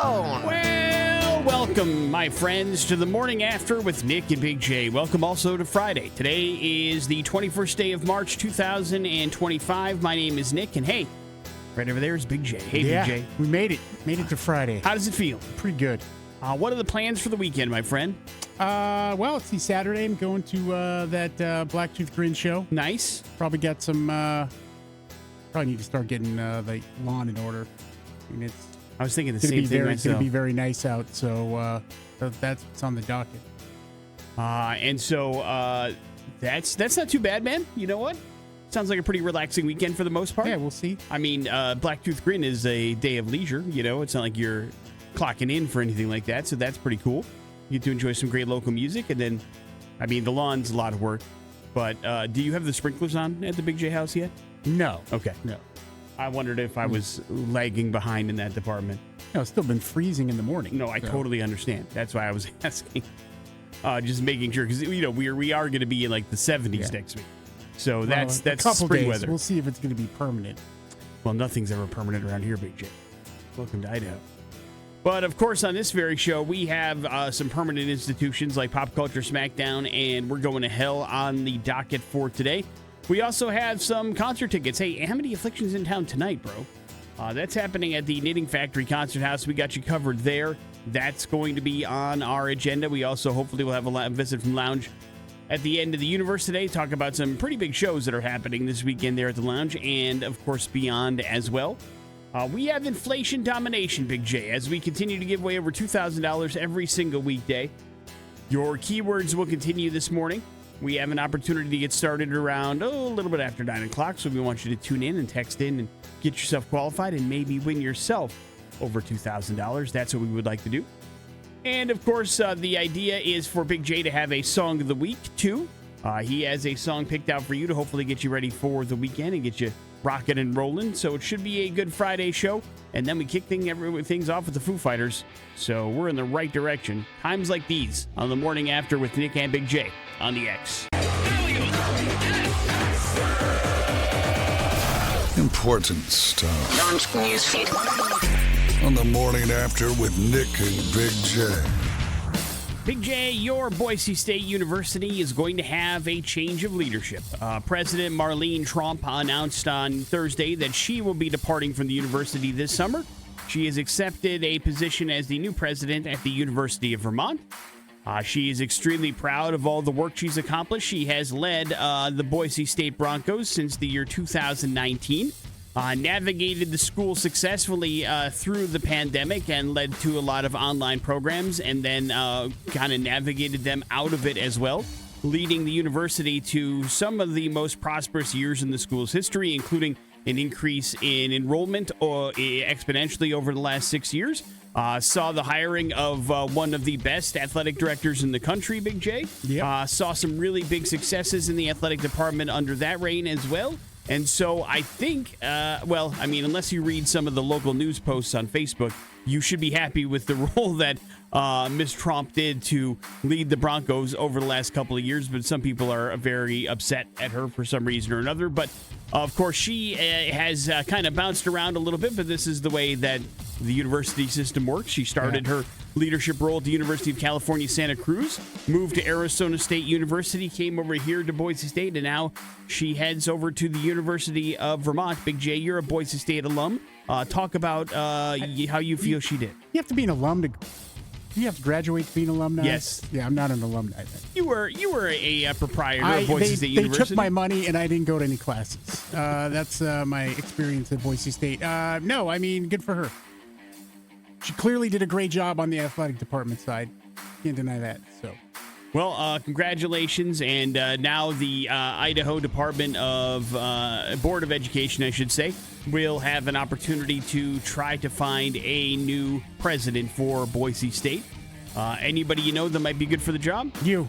zone. Well, welcome, my friends, to the morning after with Nick and Big J. Welcome also to Friday. Today is the 21st day of March, 2025. My name is Nick, and hey, right over there is Big J. Hey, Yeah, Big J. we made it. Made it to Friday. How does it feel? Pretty good. What are the plans for the weekend, my friend? Well, see, Saturday I'm going to that Blacktooth Grin show. Nice. Probably got some. Probably need to start getting the lawn in order. I mean, I was thinking the it's same thing It's going myself. to be very nice out, so that's what's on the docket. And so that's not too bad, man. You know what? Sounds like a pretty relaxing weekend for the most part. Yeah, we'll see. I mean, Blacktooth Grin is a day of leisure. You know, it's not like you're clocking in for anything like that, so that's pretty cool. You get to enjoy some great local music, and then, I mean, the lawn's a lot of work. But do you have the sprinklers on at the Big J house yet? No. Okay. No. I wondered if I was lagging behind in that department. No, it's still been freezing in the morning. No, I totally understand. That's why I was asking. Just making sure, because, you know, we are going to be in like the 70s next week. So that's a couple spring days. weather. We'll see if it's going to be permanent. Well, nothing's ever permanent around here, Big J. Welcome to Idaho. But, of course, on this very show, we have some permanent institutions like Pop Culture Smackdown, and we're going to hell on the docket for today. We also have some concert tickets. Hey, Amity Affliction's in town tonight, bro. That's happening at the Knitting Factory Concert House. We got you covered there. That's going to be on our agenda. We also hopefully will have a visit from Lounge at the end of the universe today. Talk about some pretty big shows that are happening this weekend there at the Lounge, and, of course, beyond as well. We have inflation domination, Big J, as we continue to give away over $2,000 every single weekday. Your keywords will continue this morning. We have an opportunity to get started around, a little bit after 9 o'clock, so we want you to tune in and text in and get yourself qualified and maybe win yourself over $2,000. That's what we would like to do. And, of course, the idea is for Big J to have a Song of the Week, too. He has a song picked out for you to hopefully get you ready for the weekend and get you rocking and rolling. So it should be a good Friday show. And then we kick things off with the Foo Fighters. So we're in the right direction. Times like these on the morning after with Nick and Big J on the X. Important stuff. Launch newsfeed. On the morning after with Nick and Big J. Big J, your Boise State University is going to have a change of leadership. President Marlene Tromp announced on Thursday that she will be departing from the university this summer. She has accepted a position as the new president at the University of Vermont. She is extremely proud of all the work she's accomplished. She has led the Boise State Broncos since the year 2019. Navigated the school successfully through the pandemic and led to a lot of online programs, and then kind of navigated them out of it as well, leading the university to some of the most prosperous years in the school's history, including an increase in enrollment exponentially over the last 6 years. Saw the hiring of one of the best athletic directors in the country, Big J. Yep. Saw some really big successes in the athletic department under that reign as well. And so I think, unless you read some of the local news posts on Facebook, you should be happy with the role that Ms. Tromp did to lead the Broncos over the last couple of years. But some people are very upset at her for some reason or another. But, of course, she has kind of bounced around a little bit. But this is the way that the university system works. She started her leadership role at the University of California, Santa Cruz, moved to Arizona State University, came over here to Boise State, and now she heads over to the University of Vermont. Big J, you're a Boise State alum. Talk about how you feel she did. You have to be an alum to. You have to graduate to be an alumni. Yes. Yeah, I'm not an alumni then. You were a proprietor of Boise State University. They took my money and I didn't go to any classes. That's my experience at Boise State. No, I mean, good for her. She clearly did a great job on the athletic department side. Can't deny that. So, well, congratulations. And now the Idaho Department of Board of Education, I should say, will have an opportunity to try to find a new president for Boise State. Anybody you know that might be good for the job? You.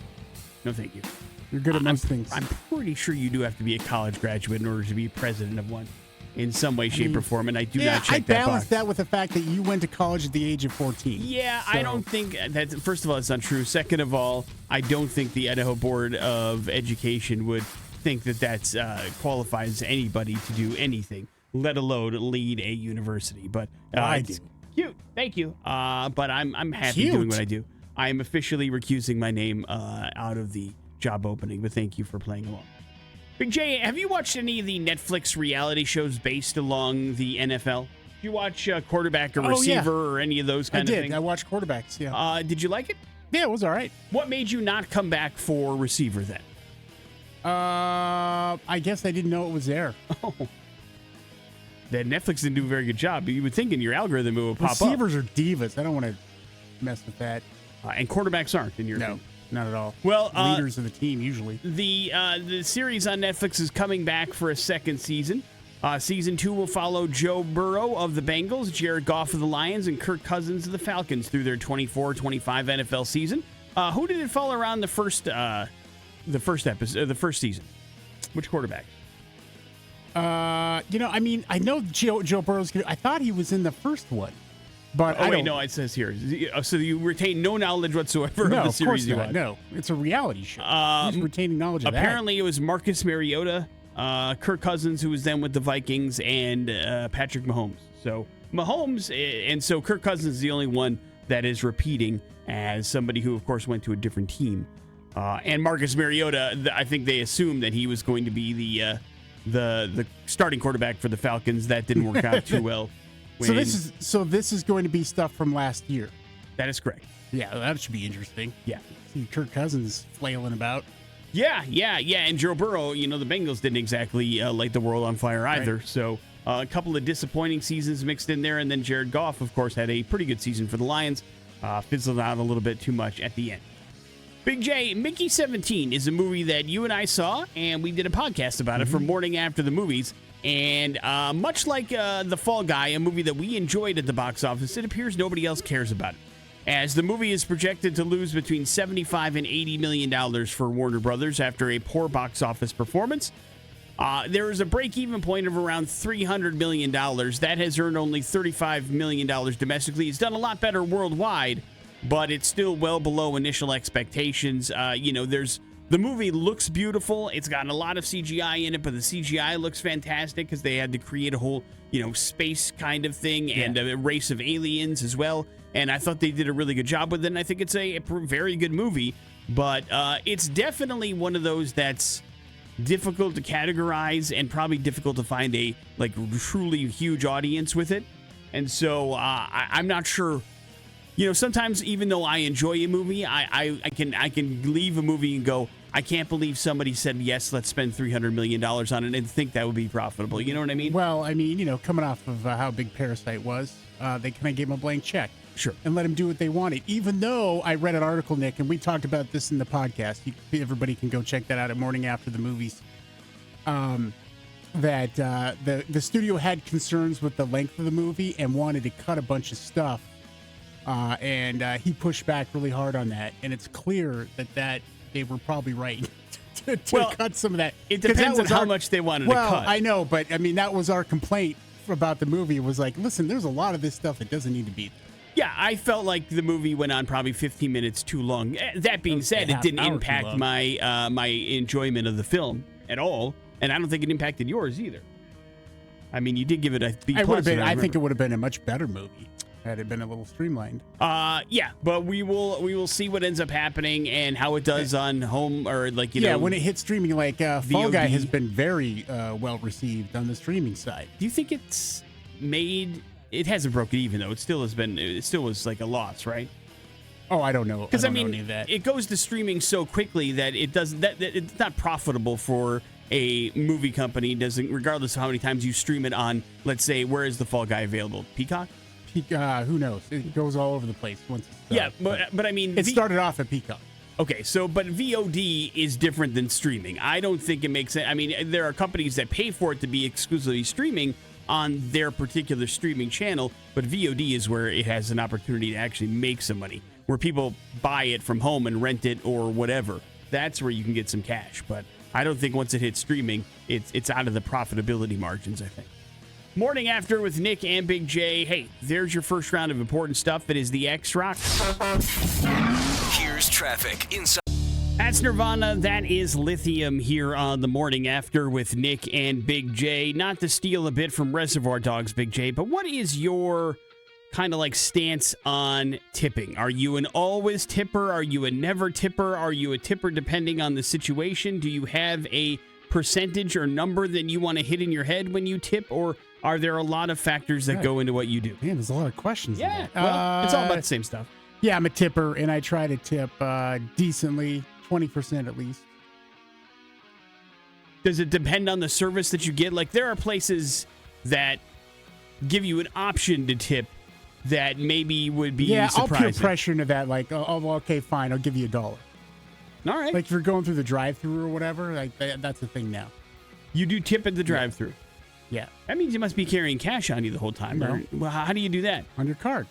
No, thank you. You're good at most things. I'm pretty sure you do have to be a college graduate in order to be president of one in some way, shape, or form, and I do not check that box. I balance that with the fact that you went to college at the age of 14. Yeah, so. I don't think that, first of all, it's not true. Second of all, I don't think the Idaho Board of Education would think that that's qualifies anybody to do anything, let alone lead a university. But I do. Cute. Thank you. But I'm happy Cute. doing what I do. I am officially recusing my name out of the job opening, but thank you for playing along. Big J, have you watched any of the Netflix reality shows based along the NFL? Did you watch Quarterback or Receiver or any of those kind of things? I watched Quarterbacks, yeah. Did you like it? Yeah, it was all right. What made you not come back for Receiver then? I guess I didn't know it was there. Oh. That Netflix didn't do a very good job. You would think in your algorithm it would pop up. Receivers are divas. I don't want to mess with that. And quarterbacks aren't in your No, not at all. Well, leaders of the team usually. The series on Netflix is coming back for a second season. Season 2 will follow Joe Burrow of the Bengals, Jared Goff of the Lions, and Kirk Cousins of the Falcons through their 24-25 NFL season. Who did it follow around the first season? Which quarterback? I know Joe Burrow's good. I thought he was in the first one, but it says here. So you retain no knowledge whatsoever of the series you watched. No, it's a reality show. He's retaining knowledge of that. Apparently, it was Marcus Mariota, Kirk Cousins, who was then with the Vikings, and Patrick Mahomes. So Kirk Cousins is the only one that is repeating as somebody who, of course, went to a different team. And Marcus Mariota, I think they assumed that he was going to be the starting quarterback for the Falcons. That didn't work out too well. So this is going to be stuff from last year. That is correct. Yeah, that should be interesting. Yeah. See Kirk Cousins flailing about. Yeah. And Joe Burrow, the Bengals didn't exactly light the world on fire either. Right. So a couple of disappointing seasons mixed in there. And then Jared Goff, of course, had a pretty good season for the Lions. Fizzled out a little bit too much at the end. Big J, Mickey 17 is a movie that you and I saw, and we did a podcast about it for Morning After the Movies. And much like The Fall Guy, a movie that we enjoyed at the box office, it appears nobody else cares about it. As the movie is projected to lose between $75 and $80 million for Warner Brothers after a poor box office performance. There is a break-even point of around $300 million. That has earned only $35 million domestically. It's done a lot better worldwide, but it's still well below initial expectations. The movie looks beautiful. It's got a lot of CGI in it, but the CGI looks fantastic because they had to create a whole, space kind of thing and a race of aliens as well. And I thought they did a really good job with it, and I think it's a very good movie. But it's definitely one of those that's difficult to categorize and probably difficult to find a truly huge audience with it. And so I'm not sure. Sometimes even though I enjoy a movie, I can leave a movie and go, I can't believe somebody said, yes, let's spend $300 million on it and think that would be profitable. You know what I mean? Well, coming off of how big Parasite was, they kind of gave him a blank check. Sure. And let him do what they wanted. Even though I read an article, Nick, and we talked about this in the podcast. Everybody can go check that out at Morning After the Movies. That the studio had concerns with the length of the movie and wanted to cut a bunch of stuff. And he pushed back really hard on that. And it's clear that they were probably right to cut some of that. It depends on how much they wanted to cut. Well, I know, but that was our complaint about the movie. It was like, listen, there's a lot of this stuff that doesn't need to be there. Yeah, I felt like the movie went on probably 15 minutes too long. That being said, it didn't impact my my enjoyment of the film at all. And I don't think it impacted yours either. You did give it a B+. I think it would have been a much better movie had it been a little streamlined. Yeah, but we will see what ends up happening and how it does on home or when it hits streaming, Fall Guy has been very well received on the streaming side. Do you think it's made? It hasn't broken even though. It still was like a loss, right? Oh, I don't know. Because it goes to streaming so quickly that it doesn't. That it's not profitable for a movie company. Regardless of how many times you stream it on. Let's say, where is the Fall Guy available? Peacock. Who knows? It goes all over the place once it's done. Yeah, but it started off at Peacock. Okay, but VOD is different than streaming. I don't think it makes sense. There are companies that pay for it to be exclusively streaming on their particular streaming channel, but VOD is where it has an opportunity to actually make some money, where people buy it from home and rent it or whatever. That's where you can get some cash, but I don't think once it hits streaming, it's out of the profitability margins, I think. Morning After with Nick and Big J. Hey, there's your first round of important stuff. It is the X-Rock. Here's traffic inside. That's Nirvana. That is Lithium here on the Morning After with Nick and Big J. Not to steal a bit from Reservoir Dogs, Big J, but what is your kind of like stance on tipping? Are you an always tipper? Are you a never tipper? Are you a tipper depending on the situation? Do you have a percentage or number that you want to hit in your head when you tip, or are there a lot of factors that go into what you do? Man, there's a lot of questions. Yeah, in that. well, it's all about the same stuff. Yeah, I'm a tipper, and I try to tip decently, 20% at least. Does it depend on the service that you get? Like, there are places that give you an option to tip that maybe would be surprising. I'll peer pressure into that. Like, oh, okay, fine, I'll give you $1. All right. Like, if you're going through the drive-thru or whatever, like that's the thing now. You do tip at the drive-thru? Yeah. That means you must be carrying cash on you the whole time. No. Well, how do you do that? On your card.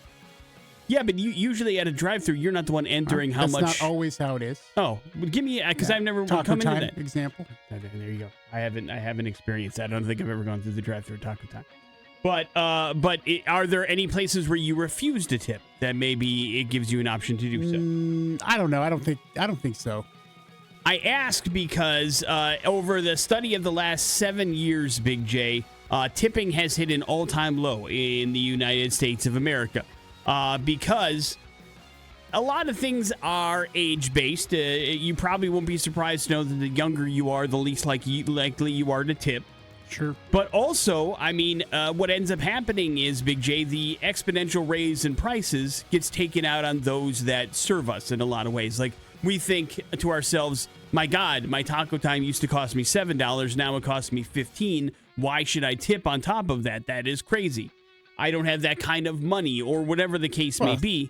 Yeah, but you usually at a drive-thru, you're not the one entering how much. That's not always how it is. Oh, well, give me because I've never Taco come into Time that example. There you go. I haven't experienced that. I don't think I've ever gone through the drive-thru at Taco Time. But are there any places where you refuse to tip that maybe it gives you an option to do so? I don't know. I don't think so. I ask because over the study of the last 7 years, Big J, tipping has hit an all-time low in the United States of America. Because a lot of things are age-based. You probably won't be surprised to know that the younger you are, the least likely you are to tip. Sure. But also, I mean, what ends up happening is, Big J, the exponential raise in prices gets taken out on those that serve us in a lot of ways. Like, we think to ourselves, my God, my Taco Time used to cost me $7. Now it costs me $15. Why should I tip on top of that? That is crazy. I don't have that kind of money, or whatever the case may be.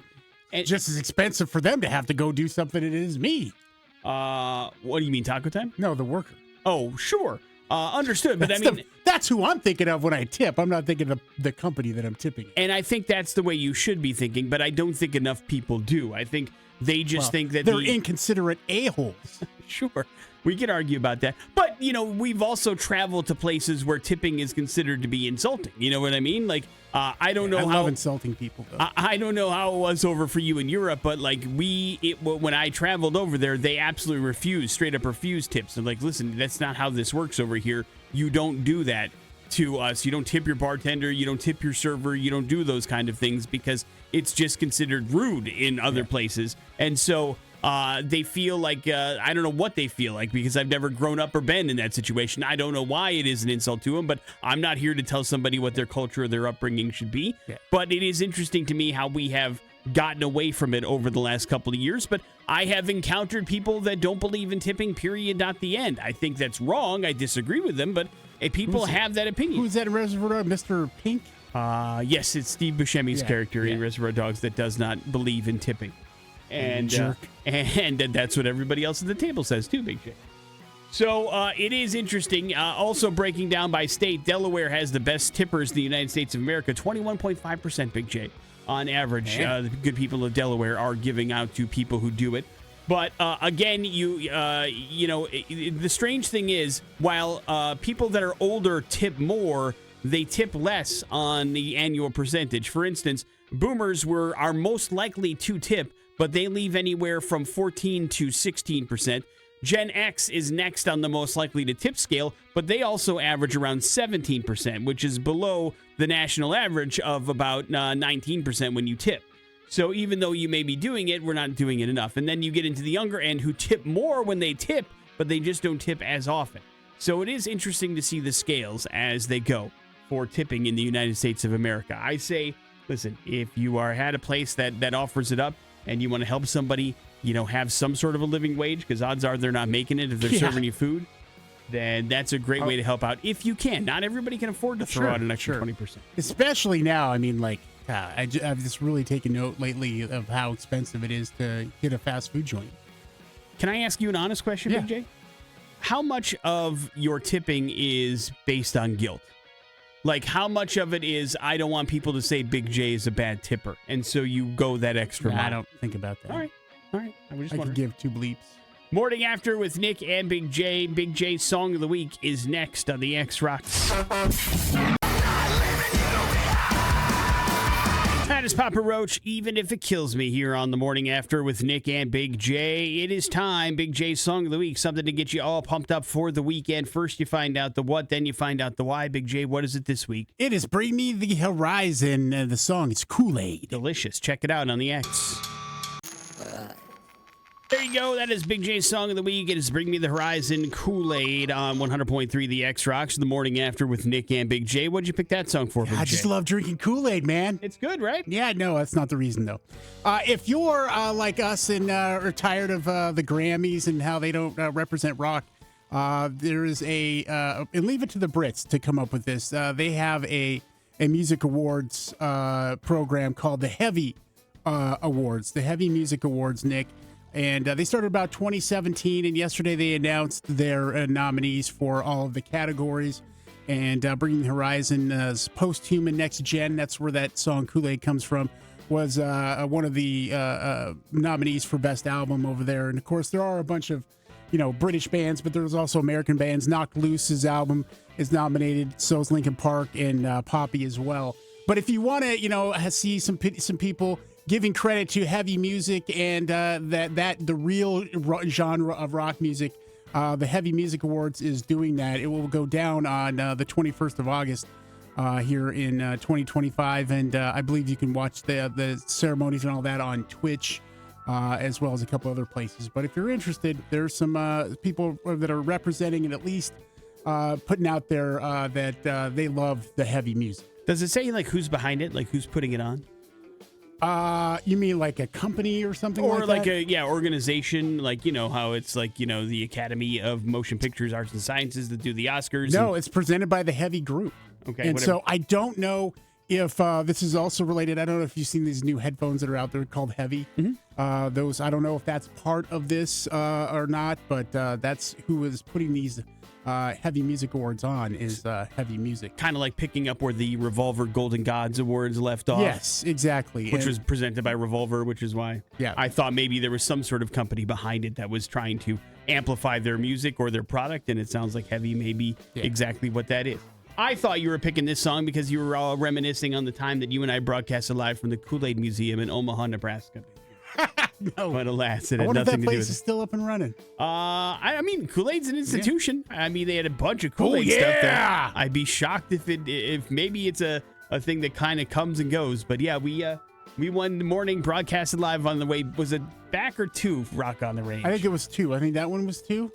And just as expensive for them to have to go do something it is me. What do you mean, Taco Time? No, the worker. Oh, sure. Understood. But that's who I'm thinking of when I tip. I'm not thinking of the company that I'm tipping. And I think that's the way you should be thinking, but I don't think enough people do. I think they just think that they're inconsiderate a-holes. Sure. We could argue about that. But, we've also traveled to places where tipping is considered to be insulting. You know what I mean? Like, I don't know how... I love insulting people, though. I don't know how it was over for you in Europe, but, like, when I traveled over there, they absolutely straight up refused tips. They're like, listen, that's not how this works over here. You don't do that to us. You don't tip your bartender. You don't tip your server. You don't do those kind of things because it's just considered rude in other places. And so... they feel like, I don't know what they feel like because I've never grown up or been in that situation. I don't know why it is an insult to them, but I'm not here to tell somebody what their culture or their upbringing should be. Yeah. But it is interesting to me how we have gotten away from it over the last couple of years. But I have encountered people that don't believe in tipping, period, not the end. I think that's wrong. I disagree with them, but people have that opinion. Who's that in Reservoir Dogs? Mr. Pink? Yes, it's Steve Buscemi's character in Reservoir Dogs that does not believe in tipping. And jerk. And that's what everybody else at the table says too, Big J. So it is interesting. Also breaking down by state, Delaware has the best tippers in the United States of America, 21.5%, Big J, on average. The good people of Delaware are giving out to people who do it. But again, the strange thing is, while people that are older tip more, they tip less on the annual percentage. For instance, boomers are most likely to tip, but they leave anywhere from 14 to 16%. Gen X is next on the most likely to tip scale, but they also average around 17%, which is below the national average of about 19% when you tip. So even though you may be doing it, we're not doing it enough. And then you get into the younger end who tip more when they tip, but they just don't tip as often. So it is interesting to see the scales as they go for tipping in the United States of America. I say, listen, if you had a place that offers it up, and you want to help somebody, have some sort of a living wage, because odds are they're not making it if they're serving you food, then that's a great way to help out if you can. Not everybody can afford to throw out an extra 20%. Especially now, I mean, like, I've just really taken note lately of how expensive it is to hit a fast food joint. Can I ask you an honest question, Big J? How much of your tipping is based on guilt? Like, how much of it is, I don't want people to say Big J is a bad tipper, and so you go that extra mile? I don't think about that. All right. I was just wondering. I could give two bleeps. Morning After with Nick and Big J. Big J's Song of the Week is next on the X Rocks. That is Papa Roach, even if it kills me, here on the morning after with Nick and Big J. It is time, Big J's Song of the Week, something to get you all pumped up for the weekend. First, you find out the what, then you find out the why. Big J, what is it this week? It is Bring Me the Horizon. The song is Kool-Aid. Delicious. Check it out on the X. There you go. That is Big J's Song of the Week. It is Bring Me the Horizon, Kool-Aid on 100.3 The X Rocks, the morning after with Nick and Big J. What'd you pick that song for, Big J? I just love drinking Kool-Aid, man. It's good, right? Yeah, no, that's not the reason, though. If you're like us and are tired of the Grammys and how they don't represent rock, there is and leave it to the Brits to come up with this. They have a music awards program called the Heavy Awards, the Heavy Music Awards, Nick. And they started about 2017, and yesterday they announced their nominees for all of the categories. And Bringing the Horizon Post-Human Next Gen, that's where that song Kool-Aid comes from, was one of the nominees for Best Album over there. And, of course, there are a bunch of, British bands, but there's also American bands. Knocked Loose's album is nominated, so is Linkin Park and Poppy as well. But if you want to, see some people giving credit to heavy music and that the real genre of rock music, the Heavy Music Awards is doing that. It will go down on the 21st of August here in 2025, and I believe you can watch the ceremonies and all that on Twitch, as well as a couple other places. But if you're interested, there's some people that are representing and at least putting out there that they love the heavy music. Does it say who's behind it, who's putting it on? You mean like a company or something or like that? Or organization, how it's the Academy of Motion Pictures, Arts and Sciences that do the Oscars? No, it's presented by the Heavy Group. Okay, and whatever. So I don't know if this is also related. I don't know if you've seen these new headphones that are out there called Heavy. Mm-hmm. Those, I don't know if that's part of this or not, but that's who is putting these Heavy Music Awards on is Heavy Music. Kind of like picking up where the Revolver Golden Gods Awards left off. Yes, exactly. Which was presented by Revolver, which is why I thought maybe there was some sort of company behind it that was trying to amplify their music or their product, and it sounds like Heavy may be exactly what that is. I thought you were picking this song because you were all reminiscing on the time that you and I broadcasted live from the Kool-Aid Museum in Omaha, Nebraska. No. But alas, it had I wonder if nothing that to do place with is it. still up and running. I mean, Kool-Aid's an institution. Yeah. I mean, they had a bunch of Kool-Aid stuff there. I'd be shocked if maybe it's a thing that kind of comes and goes. But yeah, we won the morning, broadcasted live on the way. Was it back or two Rock on the Range? I think it was 2. I think that one was 2.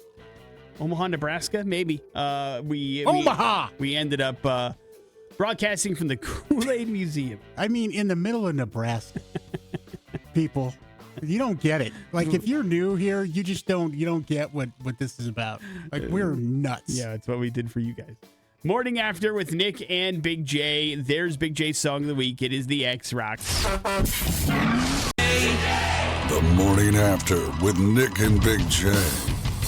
Omaha, Nebraska, maybe. Omaha! We ended up broadcasting from the Kool-Aid Museum. I mean, in the middle of Nebraska. People, you don't get it. If you're new here, you just don't get what this is about. We're nuts. Yeah, it's what we did for you guys. Morning After with Nick and Big J. There's Big J's Song of the Week. It is the X Rocks. The Morning After with Nick and Big J.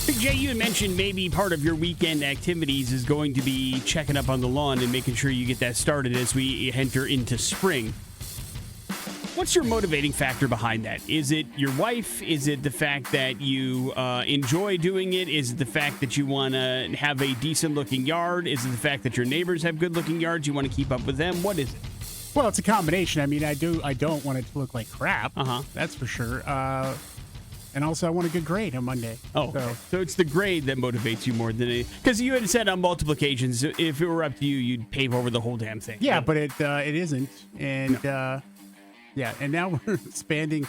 Big J, you had mentioned maybe part of your weekend activities is going to be checking up on the lawn and making sure you get that started as we enter into spring. What's your motivating factor behind that? Is it your wife? Is it the fact that you enjoy doing it? Is it the fact that you want to have a decent-looking yard? Is it the fact that your neighbors have good-looking yards? You want to keep up with them? What is it? Well, it's a combination. I mean, I don't want it to look like crap. That's for sure. And also, I want a good grade on Monday. Oh, so it's the grade that motivates you more than it. Because you had said on multiple occasions, if it were up to you, you'd pave over the whole damn thing. Yeah, but it isn't. And, and now we're expanding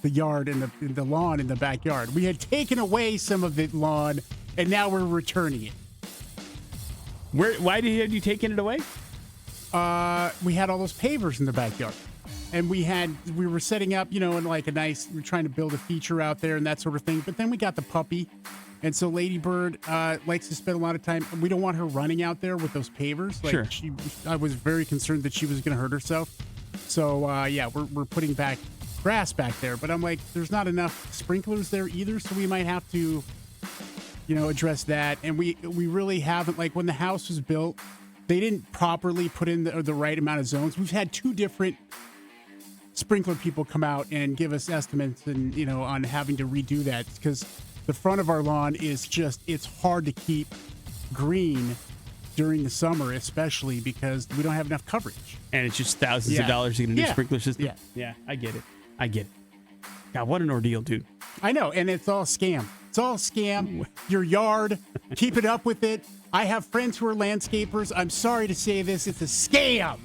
the yard and the lawn in the backyard. We had taken away some of the lawn, and now we're returning it. Why had you taken it away? We had all those pavers in the backyard. And we were setting up, in we're trying to build a feature out there and that sort of thing. But then we got the puppy. And so Lady Bird likes to spend a lot of time. We don't want her running out there with those pavers. Sure. I was very concerned that she was going to hurt herself. So, we're putting back grass back there. But I'm like, there's not enough sprinklers there either. So we might have to, address that. And we really haven't. Like when the house was built, they didn't properly put in the right amount of zones. We've had 2 different sprinkler people come out and give us estimates and on having to redo that because the front of our lawn is it's hard to keep green during the summer, especially because we don't have enough coverage. And it's just thousands of dollars to get a new sprinkler system. Yeah, I get it. God, what an ordeal, dude. I know, and it's all scam. It's all scam. Your yard, keep it up with it. I have friends who are landscapers. I'm sorry to say this, it's a scam.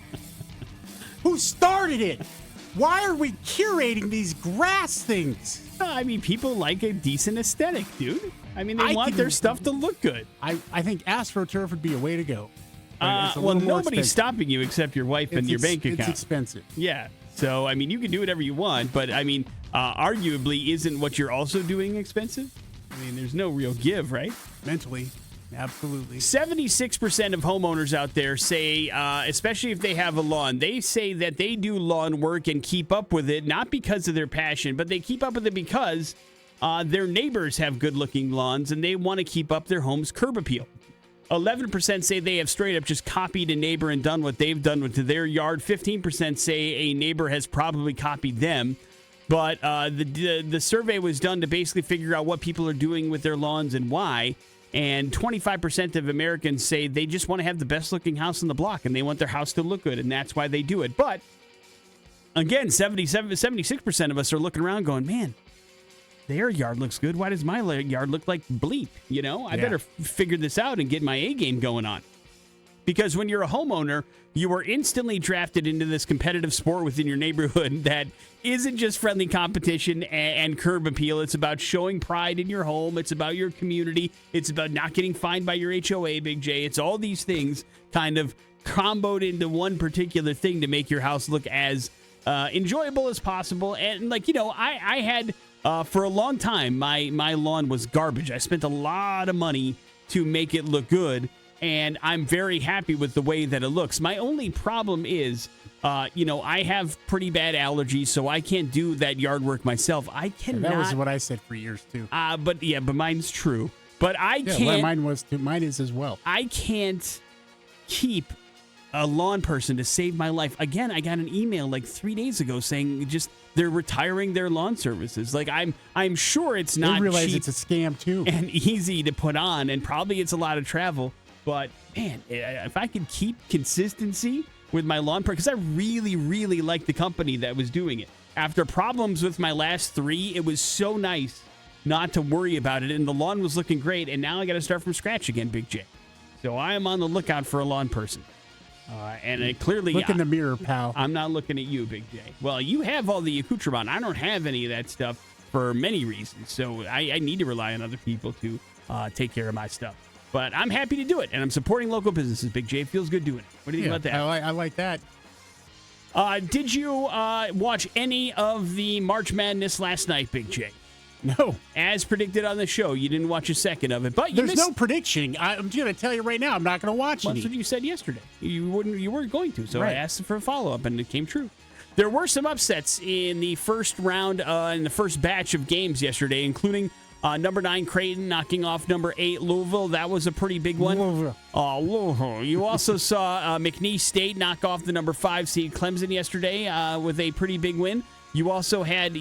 Who started it? Why are we curating these grass things? I mean, people like a decent aesthetic, dude. I mean, they want their stuff to look good. I think AstroTurf would be a way to go. Well, nobody's stopping you except your wife and your bank account. It's expensive. Yeah. So, I mean, you can do whatever you want, but, I mean, arguably, isn't what you're also doing expensive? I mean, there's no real give, right? Mentally, absolutely. 76% of homeowners out there say, especially if they have a lawn, they say that they do lawn work and keep up with it, not because of their passion, but they keep up with it because their neighbors have good-looking lawns and they want to keep up their home's curb appeal. 11% say they have straight up just copied a neighbor and done what they've done with their yard. 15% say a neighbor has probably copied them. But the survey was done to basically figure out what people are doing with their lawns and why. And 25% of Americans say they just want to have the best looking house on the block and they want their house to look good, and that's why they do it. But again, 76% of us are looking around going, man, their yard looks good. Why does my yard look like bleep? You know, I better figure this out and get my A game going on. Because when you're a homeowner, you are instantly drafted into this competitive sport within your neighborhood that isn't just friendly competition and curb appeal. It's about showing pride in your home. It's about your community. It's about not getting fined by your HOA, Big J. It's all these things kind of comboed into one particular thing to make your house look as enjoyable as possible. And, like, you know, I had, for a long time, my lawn was garbage. I spent a lot of money to make it look good. And I'm very happy with the way that it looks. My only problem is, I have pretty bad allergies, so I can't do that yard work myself. I cannot. That was what I said for years, too. But mine's true. But I can't. Well, mine was too. Mine is as well. I can't keep a lawn person to save my life. Again, I got an email like 3 days ago saying just they're retiring their lawn services. Like, I'm sure it's not I realize cheap it's a scam, too. And easy to put on, and probably it's a lot of travel. But, man, if I could keep consistency with my lawn because I really, really liked the company that was doing it. After problems with my last 3, it was so nice not to worry about it, and the lawn was looking great, and now I got to start from scratch again, Big J. So I am on the lookout for a lawn person. And I clearly... Look in the mirror, pal. I'm not looking at you, Big J. Well, you have all the accoutrement. I don't have any of that stuff for many reasons, so I need to rely on other people to take care of my stuff. But I'm happy to do it, and I'm supporting local businesses, Big J. It feels good doing it. What do you think about that? I like that. Did you watch any of the March Madness last night, Big J? No. As predicted on the show, you didn't watch a second of it. But There's no prediction. I'm going to tell you right now, I'm not going to watch That's any. what you said yesterday. You weren't going to, so right. I asked for a follow-up, and it came true. There were some upsets in the first round, in the first batch of games yesterday, including... number 9, Creighton knocking off number 8, Louisville. That was a pretty big one. Louisville. You also saw McNeese State knock off the number 5 seed Clemson yesterday with a pretty big win. You also had,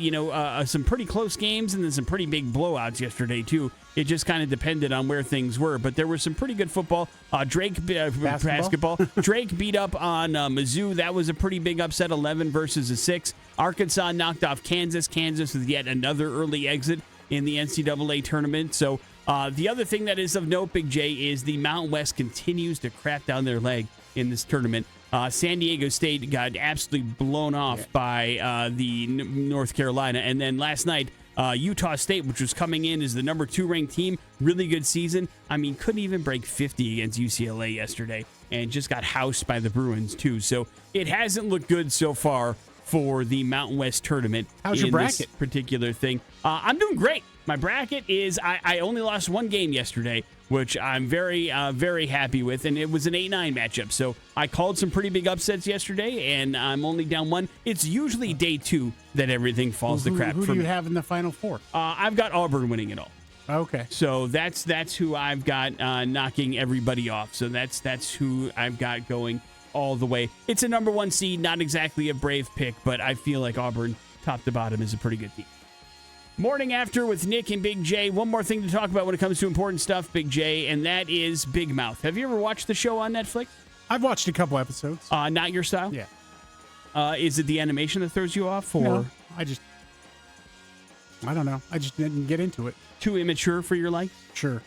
some pretty close games and then some pretty big blowouts yesterday, too. It just kind of depended on where things were. But there was some pretty good football. Basketball. Drake beat up on Mizzou. That was a pretty big upset, 11 versus a 6. Arkansas knocked off Kansas. Kansas with yet another early exit in the NCAA tournament. So the other thing that is of note, Big J, is the Mountain West continues to crack down their leg in this tournament. San Diego State got absolutely blown off by the North Carolina. And then last night, Utah State, which was coming in as the number 2 ranked team, really good season. I mean, couldn't even break 50 against UCLA yesterday and just got housed by the Bruins, too. So it hasn't looked good so far for the Mountain West tournament. How's your bracket? This particular thing. I'm doing great. My bracket is, I only lost one game yesterday, which I'm very, very happy with, and it was an 8-9 matchup. So I called some pretty big upsets yesterday, and I'm only down 1. It's usually day 2 that everything falls to crap for me. Who do you have in the Final Four? I've got Auburn winning it all. Okay. So that's who I've got knocking everybody off. So that's who I've got going all the way. It's a number 1 seed, not exactly a brave pick, but I feel like Auburn, top to bottom, is a pretty good team. Morning After with Nick and Big J. One more thing to talk about when it comes to important stuff, Big J, and that is Big Mouth. Have you ever watched the show on Netflix? I've watched a couple episodes. Not your style? Yeah. Is it the animation that throws you off? Or No, I don't know. I just didn't get into it. too immature for your life? Sure.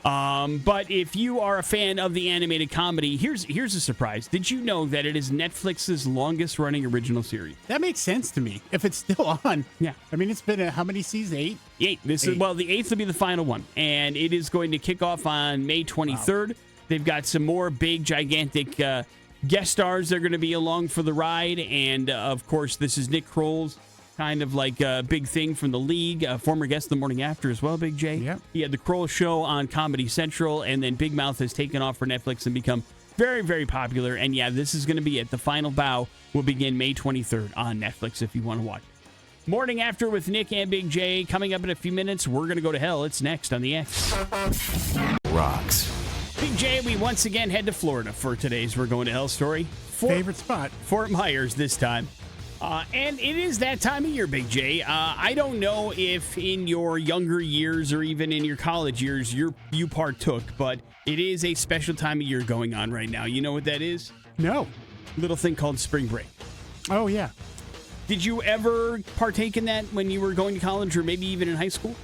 But if you are a fan of the animated comedy, here's a surprise. Did you know that it is Netflix's longest running original series? That makes sense to me. If it's still on. Yeah. I mean, it's been how many seasons? 8? 8. The 8th will be the final one. And it is going to kick off on May 23rd. Wow. They've got some more big, gigantic guest stars that are going to be along for the ride. And, of course, this is Nick Kroll's kind of like a big thing from the league. Former guest the morning after as well, Big J. Yeah. He had the Kroll Show on Comedy Central, and then Big Mouth has taken off for Netflix and become very, very popular. And yeah, this is going to be it. The final bow will begin May 23rd on Netflix if you want to watch it. Morning After with Nick and Big J. Coming up in a few minutes, we're going to go to hell. It's next on the X. Rocks. Big J, we once again head to Florida for today's We're Going to Hell story. Favorite spot. Fort Myers this time. And it is that time of year, Big J. I don't know if in your younger years or even in your college years you partook, but it is a special time of year going on right now. You know what that is? No. Little thing called spring break. Oh, yeah. Did you ever partake in that when you were going to college or maybe even in high school?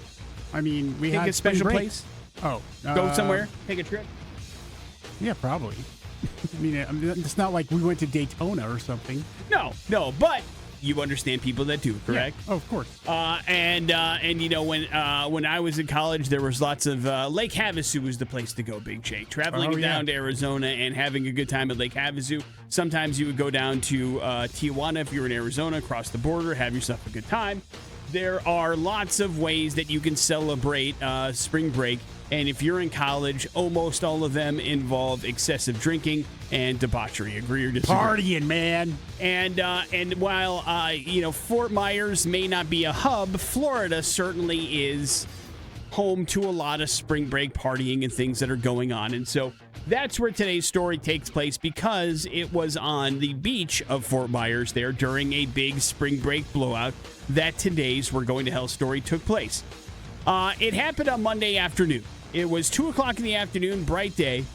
I mean, we Take had a special spring break. place? Oh. Go somewhere? Take a trip? Yeah, probably. I mean, it's not like we went to Daytona or something. No, but you understand people that do, correct? Yeah. Oh, of course. And you know, when I was in college, there was lots of Lake Havasu was the place to go, Big J. Traveling down to Arizona and having a good time at Lake Havasu. Sometimes you would go down to Tijuana if you were in Arizona, across the border, have yourself a good time. There are lots of ways that you can celebrate spring break. And if you're in college, almost all of them involve excessive drinking and debauchery. Agree or disagree? Partying, man. And while Fort Myers may not be a hub, Florida certainly is home to a lot of spring break partying and things that are going on. And so that's where today's story takes place, because it was on the beach of Fort Myers there during a big spring break blowout that today's We're Going to Hell story took place. It happened on Monday afternoon. It was 2 o'clock in the afternoon, bright day,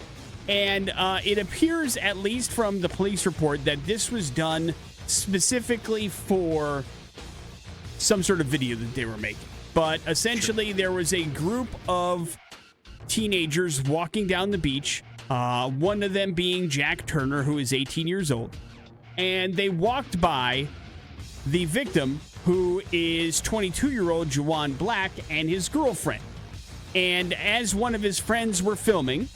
and it appears, at least from the police report, that this was done specifically for some sort of video that they were making. But essentially, there was a group of teenagers walking down the beach, one of them being Jack Turner, who is 18 years old, and they walked by the victim, who is 22-year-old Juwan Black, and his girlfriend. And as one of his friends were filming,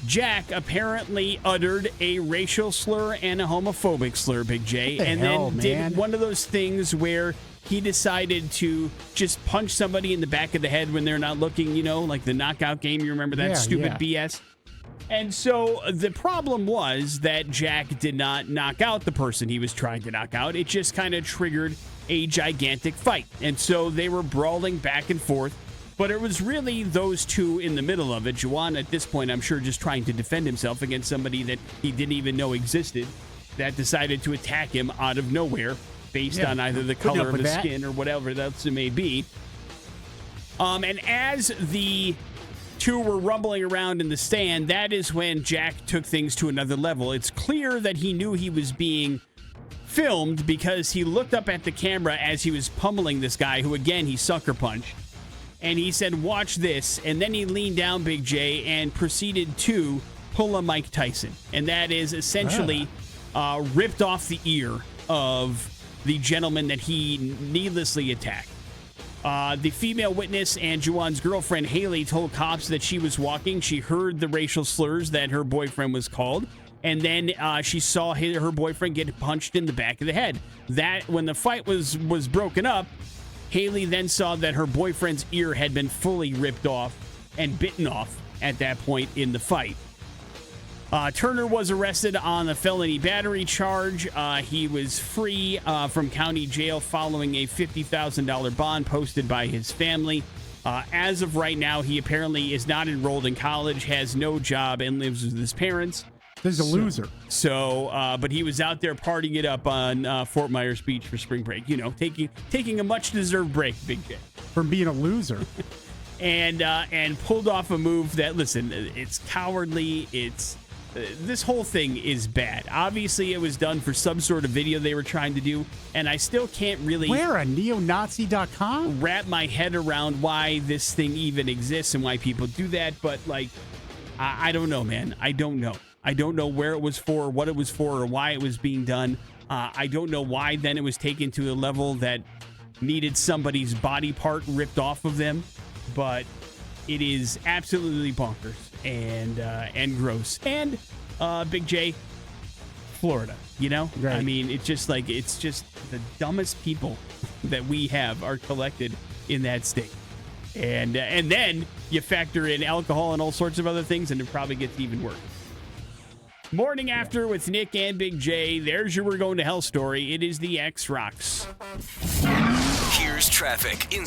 Jack apparently uttered a racial slur and a homophobic slur, Big J, and then did one of those things where he decided to just punch somebody in the back of the head when they're not looking, like the knockout game. You remember that stupid BS? And so the problem was that Jack did not knock out the person he was trying to knock out. It just kind of triggered a gigantic fight. And so they were brawling back and forth. But it was really those two in the middle of it. Juwan, at this point, I'm sure just trying to defend himself against somebody that he didn't even know existed, that decided to attack him out of nowhere based on either the color of his skin or whatever else it may be. And as the two were rumbling around in the stand, that is when Jack took things to another level. It's clear that he knew he was being filmed, because he looked up at the camera as he was pummeling this guy, who, again, he sucker punched. And he said, "Watch this." And then he leaned down, Big J, and proceeded to pull a Mike Tyson. And that is essentially ripped off the ear of the gentleman that he needlessly attacked. The female witness and Juwan's girlfriend, Haley, told cops that she was walking. She heard the racial slurs that her boyfriend was called. And then she saw her boyfriend get punched in the back of the head. That, when the fight was broken up, Haley then saw that her boyfriend's ear had been fully ripped off and bitten off at that point in the fight. Turner was arrested on a felony battery charge. He was free from county jail following a $50,000 bond posted by his family. As of right now, he apparently is not enrolled in college, has no job, and lives with his parents. There's a loser. So, but he was out there partying it up on Fort Myers Beach for spring break. You know, taking a much-deserved break, Big J. From being a loser. and pulled off a move that, listen, it's cowardly. It's this whole thing is bad. Obviously, it was done for some sort of video they were trying to do, and I still can't really neonazi.com wrap my head around why this thing even exists and why people do that. But like, I don't know, man. I don't know. I don't know where it was for, what it was for, or why it was being done. I don't know why then it was taken to a level that needed somebody's body part ripped off of them. But it is absolutely bonkers and gross. And Big J, Florida, you know? Right. I mean, it's just the dumbest people that we have are collected in that state. And then you factor in alcohol and all sorts of other things, and it probably gets even worse. Morning After with Nick and Big J. There's your We're Going to Hell story. It is the X Rocks. Here's traffic.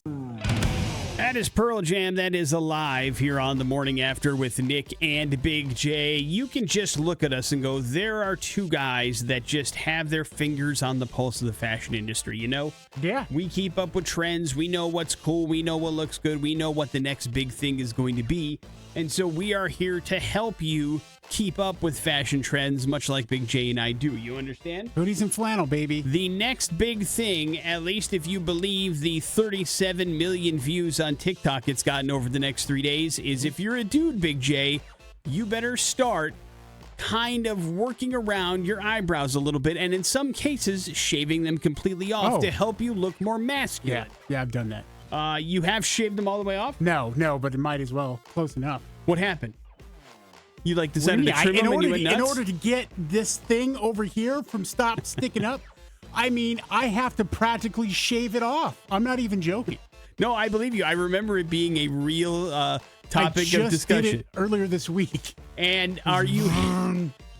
That is Pearl Jam. That is Alive here on the Morning After with Nick and Big J. You can just look at us and go, there are two guys that just have their fingers on the pulse of the fashion industry, you know? Yeah. We keep up with trends. We know what's cool. We know what looks good. We know what the next big thing is going to be. And so we are here to help you keep up with fashion trends, much like Big J and I do. You understand? Hoodies and flannel, baby. The next big thing, at least if you believe the 37 million views on TikTok it's gotten over the next 3 days, is if you're a dude, Big J, you better start kind of working around your eyebrows a little bit, and in some cases, shaving them completely off to help you look more masculine. Yeah, I've done that. You have shaved them all the way off? No, but it might as well. Close enough. What happened? You like decided to trim them and you went nuts? In order to get this thing over here from stop sticking up, I mean, I have to practically shave it off. I'm not even joking. No, I believe you. I remember it being a real topic of I just discussion. did it earlier this week. And are you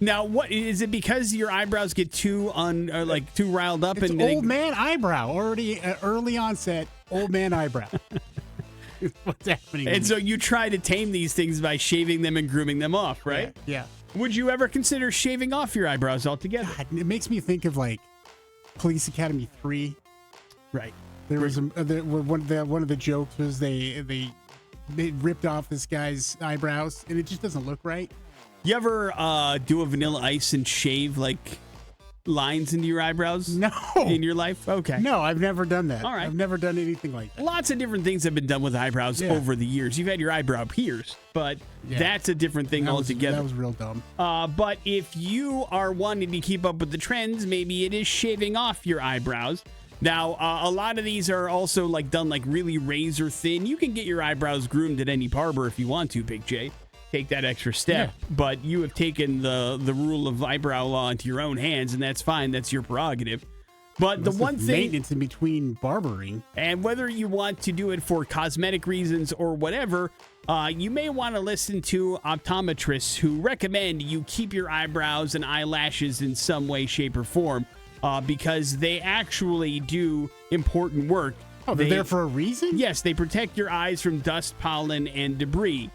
now? What is it? Because your eyebrows get too riled up? It's and old man eyebrow already. Early onset old man eyebrow. What's happening? And so you try to tame these things by shaving them and grooming them off, right? Yeah. Would you ever consider shaving off your eyebrows altogether? God, it makes me think of like Police Academy 3. Right. There was one of the jokes was they ripped off this guy's eyebrows, and it just doesn't look right. You ever do a Vanilla Ice and shave like lines into your eyebrows? No. In your life? Okay. No, I've never done that. All right. I've never done anything like that. Lots of different things have been done with eyebrows over the years. You've had your eyebrow pierced, but that's a different thing altogether. That was real dumb. But if you are wanting to keep up with the trends, maybe it is shaving off your eyebrows. Now, a lot of these are also like done like really razor thin. You can get your eyebrows groomed at any barber if you want to, Big J. Take that extra step, but you have taken the rule of eyebrow law into your own hands, and that's fine. That's your prerogative. But the one thing, maintenance in between barbering, and whether you want to do it for cosmetic reasons or whatever, you may want to listen to optometrists who recommend you keep your eyebrows and eyelashes in some way, shape, or form, because they actually do important work. Oh, they're there for a reason? Yes, they protect your eyes from dust, pollen, and debris.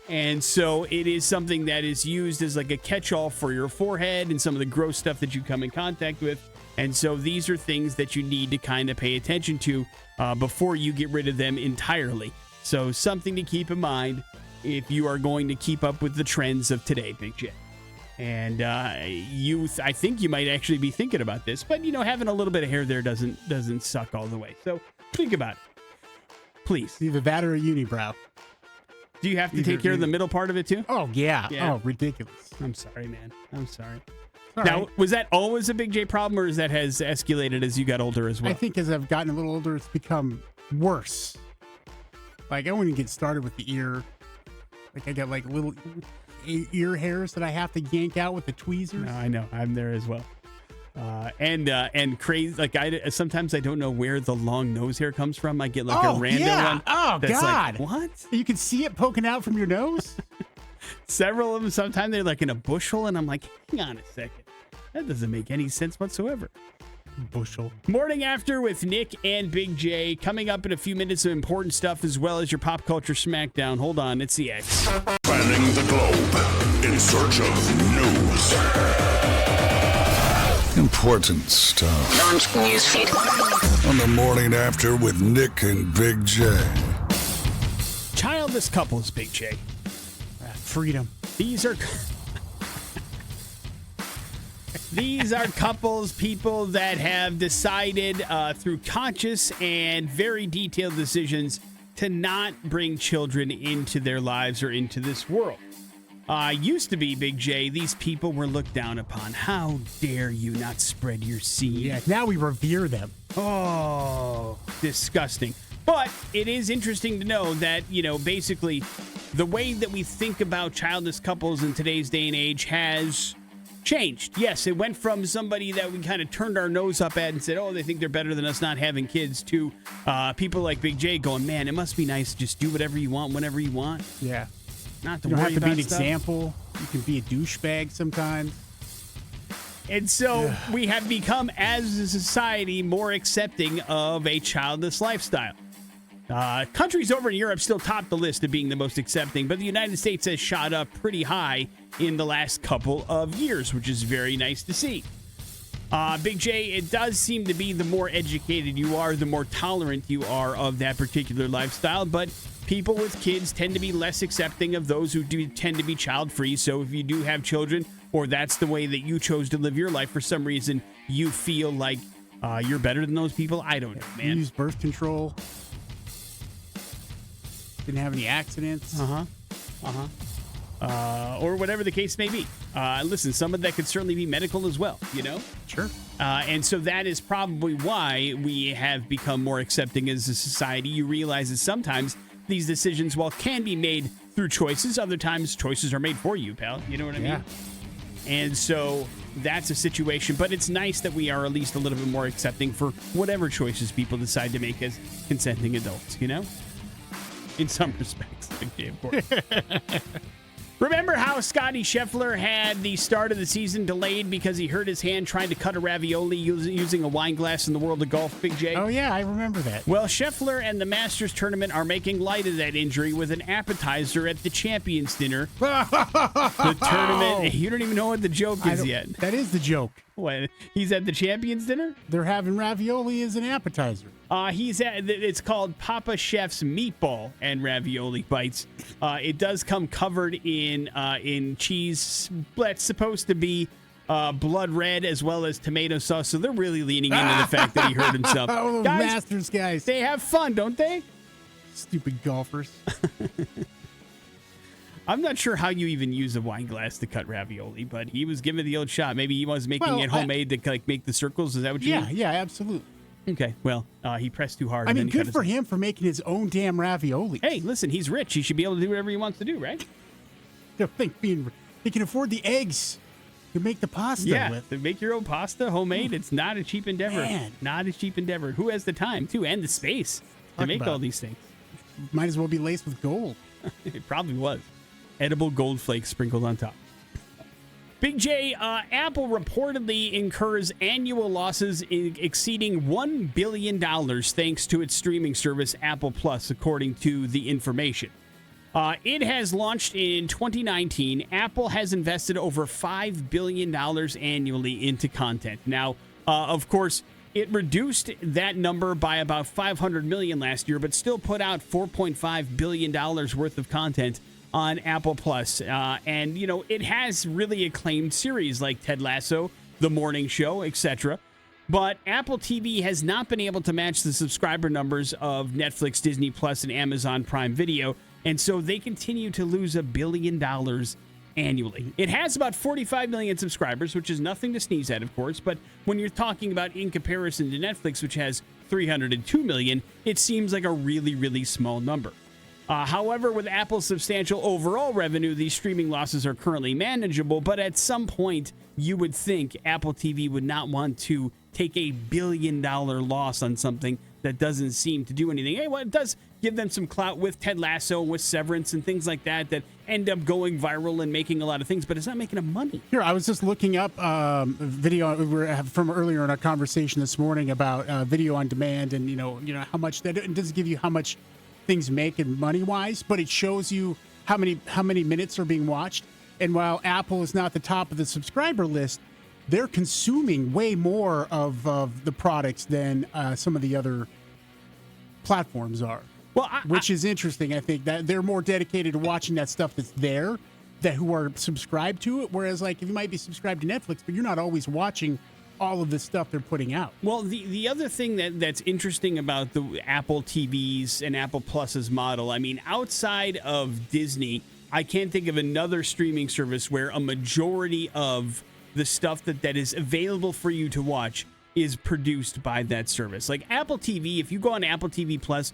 And so it is something that is used as like a catch-all for your forehead and some of the gross stuff that you come in contact with. And so these are things that you need to kind of pay attention to before you get rid of them entirely. So something to keep in mind if you are going to keep up with the trends of today, Big J. And I think you might actually be thinking about this, but you know, having a little bit of hair there doesn't suck all the way. So think about it, please. Either that or a unibrow. Do you have to take care of the middle part of it too? Oh, yeah. Oh, ridiculous. I'm sorry, man. I'm sorry. All now, right. was that always a Big J problem, or is that has escalated as you got older as well? I think as I've gotten a little older, it's become worse. Like, I wouldn't get started with the ear. Like, I got like little ear hairs that I have to yank out with the tweezers. No, I know. I'm there as well. And crazy. Like sometimes I don't know where the long nose hair comes from. I get like a random one. Oh, that's God. Like, what? You can see it poking out from your nose? Several of them. Sometimes they're like in a bushel, and I'm like, hang on a second. That doesn't make any sense whatsoever. Bushel. Morning After with Nick and Big J. Coming up in a few minutes of important stuff as well as your pop culture smackdown. Hold on. It's the X. Scanning the globe in search of news. Important stuff. Launch newsfeed. On the morning after with Nick and Big J. Childless couples, Big J. Freedom. These are couples, people that have decided through conscious and very detailed decisions to not bring children into their lives or into this world. Used to be, Big J, these people were looked down upon. How dare you not spread your seed? Yeah, now we revere them. Oh, disgusting. But it is interesting to know that, basically the way that we think about childless couples in today's day and age has changed. Yes, it went from somebody that we kind of turned our nose up at and said, oh, they think they're better than us not having kids, to people like Big J going, man, it must be nice to just do whatever you want whenever you want. Yeah. Not to You don't worry have to be about an stuff. example. You can be a douchebag sometimes. And so we have become, as a society, more accepting of a childless lifestyle. Countries over in Europe still top the list of being the most accepting, but the United States has shot up pretty high in the last couple of years, which is very nice to see. Big J, it does seem to be the more educated you are, the more tolerant you are of that particular lifestyle, but people with kids tend to be less accepting of those who do tend to be child-free. So if you do have children, or that's the way that you chose to live your life, for some reason you feel like you're better than those people, I don't know, You man. use birth control. Didn't have any accidents. Or whatever the case may be. Listen, some of that could certainly be medical as well, Sure. And so that is probably why we have become more accepting as a society. You realize that sometimes these decisions, while can be made through choices, other times choices are made for you, pal. You know what I mean? Yeah. And so that's a situation. But it's nice that we are at least a little bit more accepting for whatever choices people decide to make as consenting adults, In some respects. Okay, of course. Remember how Scotty Scheffler had the start of the season delayed because he hurt his hand trying to cut a ravioli using a wine glass in the world of golf, Big J? Oh, yeah, I remember that. Well, Scheffler and the Masters tournament are making light of that injury with an appetizer at the Champions Dinner. The tournament, you don't even know what the joke is yet. That is the joke. What? He's at the Champions Dinner? They're having ravioli as an appetizer. It's called Papa Chef's Meatball and Ravioli Bites. It does come covered in cheese that's supposed to be blood red as well as tomato sauce. So they're really leaning into the fact that he hurt himself. Oh, those Guys, Masters guys. they have fun, don't they? Stupid golfers. I'm not sure how you even use a wine glass to cut ravioli, but he was giving it the old shot. Maybe he was making it homemade to make the circles. Is that what you mean? Yeah, absolutely. Okay, well, he pressed too hard. I and mean, then he cut good for him for making his own damn ravioli. Hey, listen, he's rich. He should be able to do whatever he wants to do, right? He can afford the eggs to make the pasta with. To make your own pasta, homemade, it's not a cheap endeavor. Man. Not a cheap endeavor. Who has the time, too, and the space to make all these things? Might as well be laced with gold. It probably was. Edible gold flakes sprinkled on top. Big J, Apple reportedly incurs annual losses exceeding $1 billion thanks to its streaming service, Apple Plus, according to the information. It has launched in 2019. Apple has invested over $5 billion annually into content. Now, of course, it reduced that number by about $500 million last year, but still put out $4.5 billion worth of content on Apple Plus. And, it has really acclaimed series like Ted Lasso, The Morning Show, etc. But Apple TV has not been able to match the subscriber numbers of Netflix, Disney Plus, and Amazon Prime Video. And so they continue to lose $1 billion annually. It has about 45 million subscribers, which is nothing to sneeze at, of course. But when you're talking about in comparison to Netflix, which has 302 million, it seems like a really, really small number. However, with Apple's substantial overall revenue, these streaming losses are currently manageable, but at some point, you would think Apple TV would not want to take $1 billion loss on something that doesn't seem to do anything. Hey, well, it does give them some clout with Ted Lasso and with Severance and things like that end up going viral and making a lot of things, but it's not making them money. Here, I was just looking up a video from earlier in our conversation this morning about video on demand, and how much that it doesn't give you how much things make and money wise, but it shows you how many minutes are being watched. And while Apple is not the top of the subscriber list, they're consuming way more of the products than some of the other platforms are. Well, which is interesting. I think that they're more dedicated to watching that stuff that's there, that who are subscribed to it. Whereas, like, if you might be subscribed to Netflix, but you're not always watching all of the stuff they're putting out. Well, the other thing that's interesting about the Apple TVs and Apple Plus's model, I mean, outside of Disney, I can't think of another streaming service where a majority of the stuff that is available for you to watch is produced by that service. Like Apple TV, if you go on Apple TV Plus,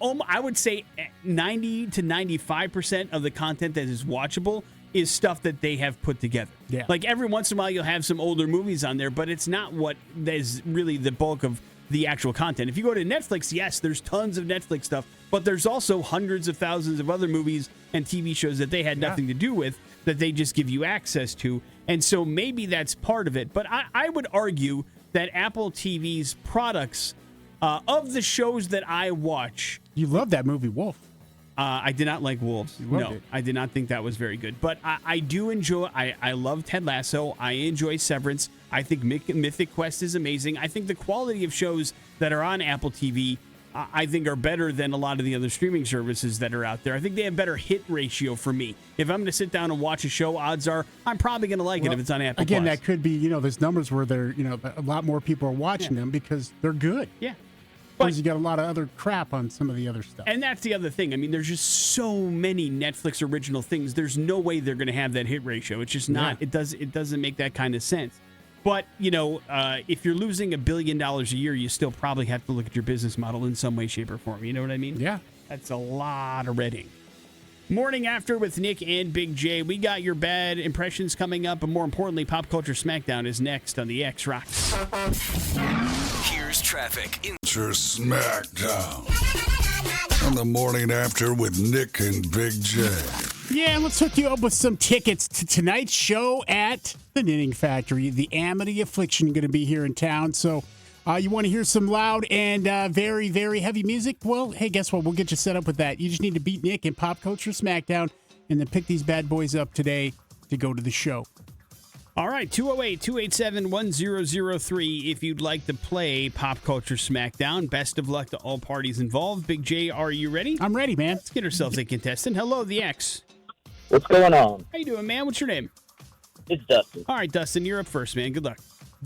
I would say 90 to 95% of the content that is watchable is stuff that they have put together. Yeah. Like every once in a while you'll have some older movies on there, but it's not what is really the bulk of the actual content. If you go to Netflix, yes, there's tons of Netflix stuff, but there's also hundreds of thousands of other movies and TV shows that they had nothing to do with that they just give you access to. And so maybe that's part of it. But I would argue that Apple TV's products, of the shows that I watch... You love that movie, Wolf. I did not like Wolves. No, I did not think that was very good. But I do enjoy... I love Ted Lasso. I enjoy Severance. I think Mythic Quest is amazing. I think the quality of shows that are on Apple TV... I think are better than a lot of the other streaming services that are out there. I think they have better hit ratio for me. If I'm going to sit down and watch a show, odds are I'm probably going to like it if it's on Apple Again, Plus. that could be, there's numbers where they're, a lot more people are watching them because they're good. Yeah. Whereas you got a lot of other crap on some of the other stuff. And that's the other thing. I mean, there's just so many Netflix original things. There's no way they're going to have that hit ratio. It's just not. Yeah. It doesn't make that kind of sense. But, if you're losing $1 billion a year, you still probably have to look at your business model in some way, shape, or form. You know what I mean? Yeah. That's a lot of red ink. Morning After with Nick and Big J. We got your bad impressions coming up, but more importantly, Pop Culture Smackdown is next on the X Rocks. Here's traffic in Culture Smackdown on the Morning After with Nick and Big J. Yeah, let's hook you up with some tickets to tonight's show at the Knitting Factory. The Amity Affliction going to be here in town. So you want to hear some loud and very, very heavy music? Well, hey, guess what? We'll get you set up with that. You just need to beat Nick in Pop Culture Smackdown and then pick these bad boys up today to go to the show. All right, 208-287-1003 if you'd like to play Pop Culture Smackdown. Best of luck to all parties involved. Big J, are you ready? I'm ready, man. Let's get ourselves a contestant. Hello, the X. What's going on? How you doing, man? What's your name? It's Dustin. All right, Dustin, you're up first, man. Good luck.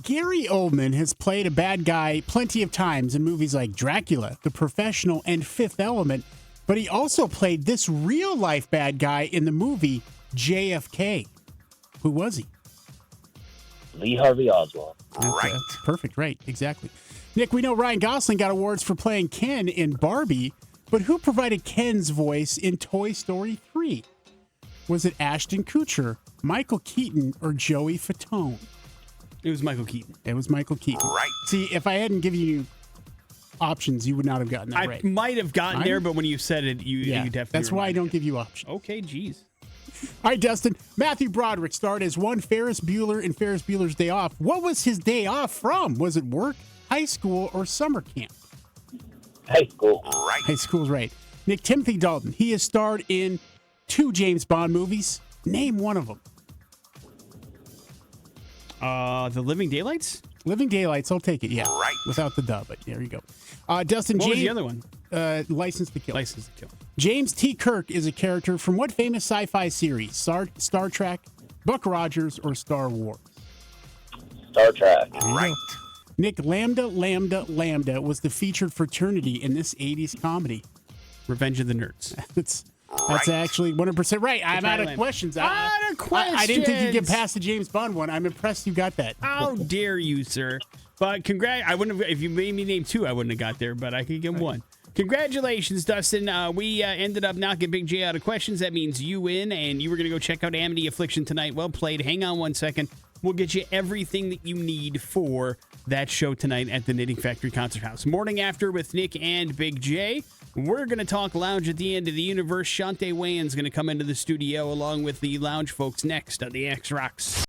Gary Oldman has played a bad guy plenty of times in movies like Dracula, The Professional, and Fifth Element, but he also played this real-life bad guy in the movie JFK. Who was he? Lee Harvey Oswald. That's perfect, right, exactly. Nick, we know Ryan Gosling got awards for playing Ken in Barbie, but who provided Ken's voice in Toy Story 3? Was it Ashton Kutcher, Michael Keaton, or Joey Fatone? It was Michael Keaton. It was Michael Keaton. Right. See, if I hadn't given you options, you would not have gotten that right. I might have gotten there, but when you said it, you definitely That's why I don't it. give you options. Okay, geez. All right, Dustin. Matthew Broderick starred as one Ferris Bueller in Ferris Bueller's Day Off. What was his day off from? Was it work, high school, or summer camp? High school. right. High school's right. Nick, Timothy Dalton. He has starred in 2 James Bond movies. Name one of them. The Living Daylights? Living Daylights. I'll take it. Yeah. Right. Without the dub, but there you go. Dustin, What James, was the other one? License to Kill. License to Kill. James T. Kirk is a character from what famous sci-fi series? Star Trek, Buck Rogers, or Star Wars? Star Trek. Right. Nick, Lambda was the featured fraternity in this 80s comedy. Revenge of the Nerds. That's actually 100% right. I'm out of questions. Out of questions. I didn't think you'd get past the James Bond one. I'm impressed you got that. How dare you, sir? But I wouldn't have, if you made me name 2, I wouldn't have got there, but I could get 1. Congratulations, Dustin. We ended up knocking Big J out of questions. That means you win, and you were going to go check out Amity Affliction tonight. Well played. Hang on 1 second. We'll get you everything that you need for that show tonight at the Knitting Factory Concert House. Morning After with Nick and Big J. We're going to talk lounge at the end of the universe. Chaunte Wayans going to come into the studio along with the lounge folks next on the X Rocks.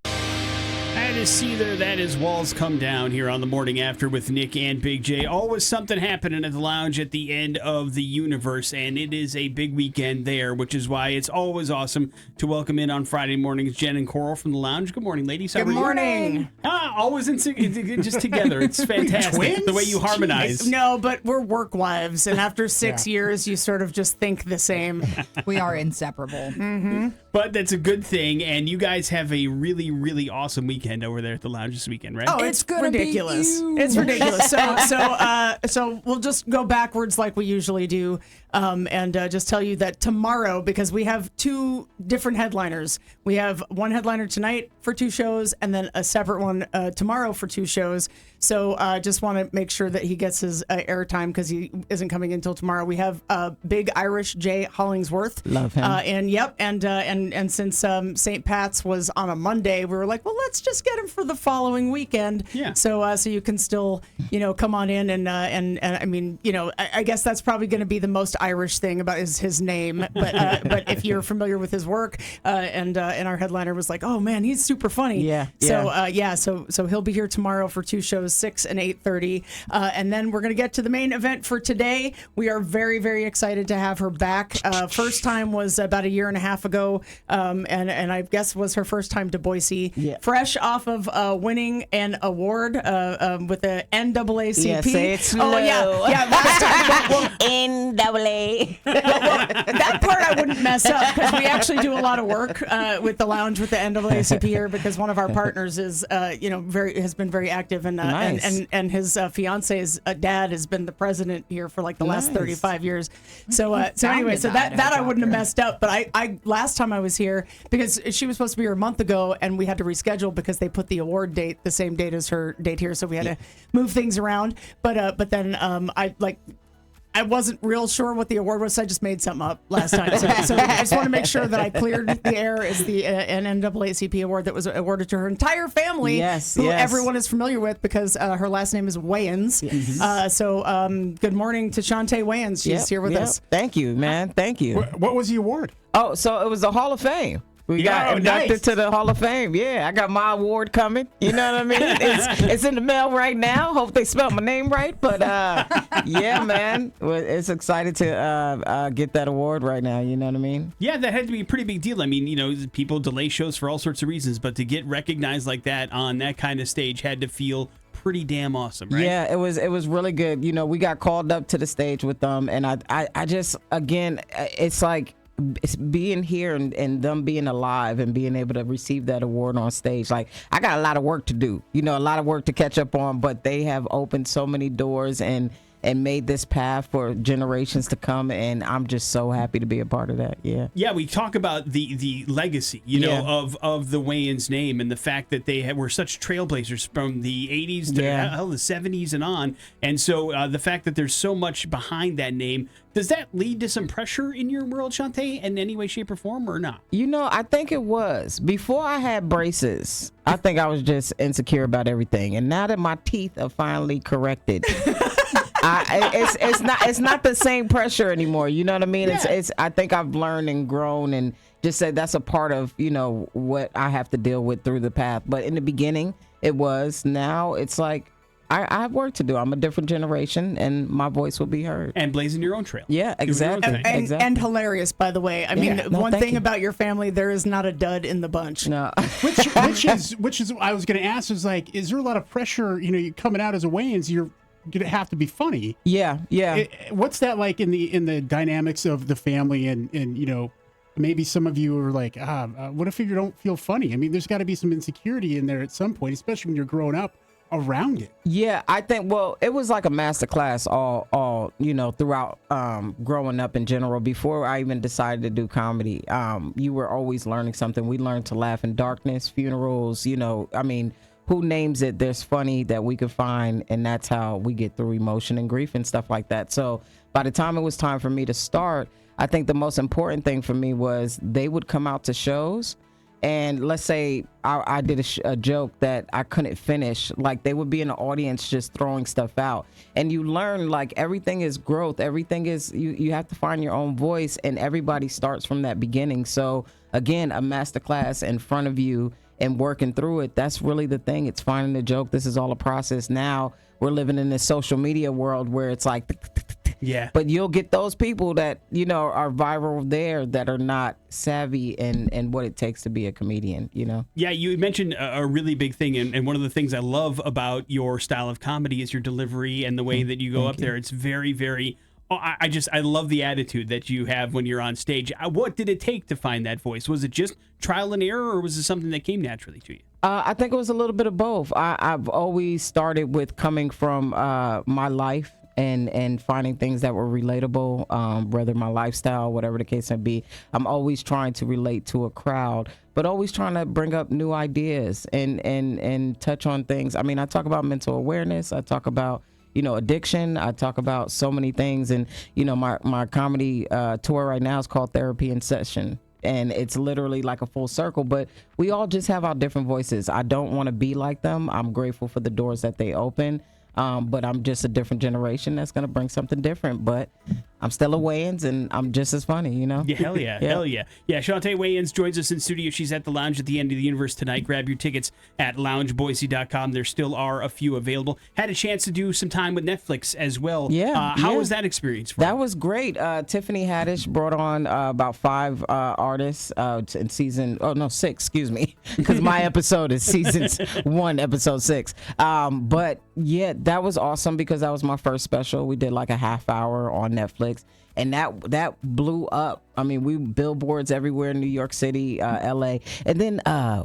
Titus Seether, that is Walls Come Down here on the Morning After with Nick and Big J. Always something happening at the lounge at the end of the universe, and it is a big weekend there, which is why it's always awesome to welcome in on Friday mornings Jen and Coral from the lounge. Good morning, ladies. How are Good you? morning. Always just together. It's fantastic the way you harmonize. No, but we're work wives, and after 6 years, you sort of just think the same. We are inseparable. But that's a good thing, and you guys have a really, really awesome weekend over there at the lounge this weekend, right? Oh, It's it's gonna be ridiculous. huge. It's ridiculous. So we'll just go backwards like we usually do, and just tell you that tomorrow, because we have two different headliners. We have one headliner tonight for 2 shows, and then a separate one tomorrow for 2 shows. So just want to make sure that he gets his airtime because he isn't coming in until tomorrow. We have Big Irish Jay Hollingsworth. Love him. And since St. Pat's was on a Monday, we were like, well, let's just get him for the following weekend. Yeah. So you can still, come on in and I mean, I guess that's probably going to be the most Irish thing about his name. But if you're familiar with his work, and our headliner was like, oh man, he's super funny. Yeah. So he'll be here tomorrow for 2 shows, 6 and 8:30, and then we're gonna get to the main event for today. We are very, very excited to have her back. First time was about a year and a half ago, and I guess was her first time to Boise. Yeah. Fresh off of winning an award with the NAACP. Yeah, say it slow. Oh yeah. Last time, NAA. that part I wouldn't mess up because we actually do a lot of work with the lounge with the NAACP here because one of our partners is has been very active and Nice. and his fiance's dad has been the president here for like the last Nice. 35 years. So anyway, so that I wouldn't have messed up. But I last time I was here because she was supposed to be here a month ago and we had to reschedule because they put the award date the same date as her date here, so we had to move things around. But then I wasn't real sure what the award was, so I just made something up last time. So I just want to make sure that I cleared the air as the an NAACP award that was awarded to her entire family, who everyone is familiar with because her last name is Wayans. Yes. Good morning to Chaunte Wayans. She's here with us. Thank you, man. Thank you. What was the award? Oh, so it was the Hall of Fame. We got inducted nice. to the Hall of Fame. Yeah, I got my award coming. You know what I mean? It's in the mail right now. Hope they spelled my name right. But yeah, man, it's excited to get that award right now. You know what I mean? Yeah, that had to be a pretty big deal. I mean, people delay shows for all sorts of reasons, but to get recognized like that on that kind of stage had to feel pretty damn awesome, right? Yeah, it was really good. We got called up to the stage with them, and I just, again, it's like, it's being here and them being alive and being able to receive that award on stage. Like, I got a lot of work to do, a lot of work to catch up on, but they have opened so many doors and made this path for generations to come, and I'm just so happy to be a part of that. Yeah, we talk about the legacy, of the Wayans name and the fact that they were such trailblazers from the 80s to the 70s and on, and so the fact that there's so much behind that name, does that lead to some pressure in your world, Chaunte, in any way, shape, or form, or not? I think it was. Before I had braces, I think I was just insecure about everything, and now that my teeth are finally corrected, it's not the same pressure anymore. You know what I mean? Yeah. I think I've learned and grown and just said that's a part of what I have to deal with through the path. But in the beginning, it was. Now it's like I have work to do. I'm a different generation, and my voice will be heard. And blazing your own trail. Yeah, exactly. And hilarious, by the way. I mean, one thing about your family, there is not a dud in the bunch. No. which is I was going to ask is like, is there a lot of pressure? You coming out as a Wayans, you're gonna have to be funny. Yeah. What's that like in the dynamics of the family and maybe some of you are like, what if you don't feel funny? I mean, there's got to be some insecurity in there at some point, especially when you're growing up around it. Yeah, I think, it was like a master class all throughout growing up in general. Before I even decided to do comedy, you were always learning something. We learned to laugh in darkness, funerals, who names it? There's funny that we could find, and that's how we get through emotion and grief and stuff like that. So by the time it was time for me to start, I think the most important thing for me was they would come out to shows, and let's say I did a joke that I couldn't finish. Like, they would be in the audience just throwing stuff out. And you learn, like, everything is growth. Everything is, you have to find your own voice, and everybody starts from that beginning. So, again, a master class in front of you, and working through it. That's really the thing. It's finding the joke. This is all a process. Now we're living in this social media world where it's like, yeah. But you'll get those people that, you know, are viral there that are not savvy in what it takes to be a comedian, you know? Yeah, you mentioned a really big thing, and one of the things I love about your style of comedy is your delivery and the way that you go up there. It's very, very... I love the attitude that you have when you're on stage. What did it take to find that voice? Was it just trial and error, or was it something that came naturally to you? I think it was a little bit of both. I've always started with coming from my life and finding things that were relatable, whether my lifestyle, whatever the case may be. I'm always trying to relate to a crowd, but always trying to bring up new ideas and touch on things. I mean, I talk about mental awareness. I talk about, you know, addiction. I talk about so many things. And, you know, my comedy tour right now is called Therapy in Session. And it's literally like a full circle, but we all just have our different voices. I don't want to be like them. I'm grateful for the doors that they open. But I'm just a different generation that's going to bring something different. But I'm still a Wayans, and I'm just as funny, you know? Yeah, hell yeah, hell yeah. Yeah, Chaunte Wayans joins us in studio. She's at the Lounge at the End of the Universe tonight. Grab your tickets at loungeboise.com. There still are a few available. Had a chance to do some time with Netflix as well. Yeah. How was that experience for you? That was great. Tiffany Haddish brought on about 5 artists in season, 6, excuse me, because my episode is season 1, episode 6. But yeah, that was awesome because that was my first special. We did like a half hour on Netflix. And that blew up. I mean, we billboards everywhere in New York City, LA. And then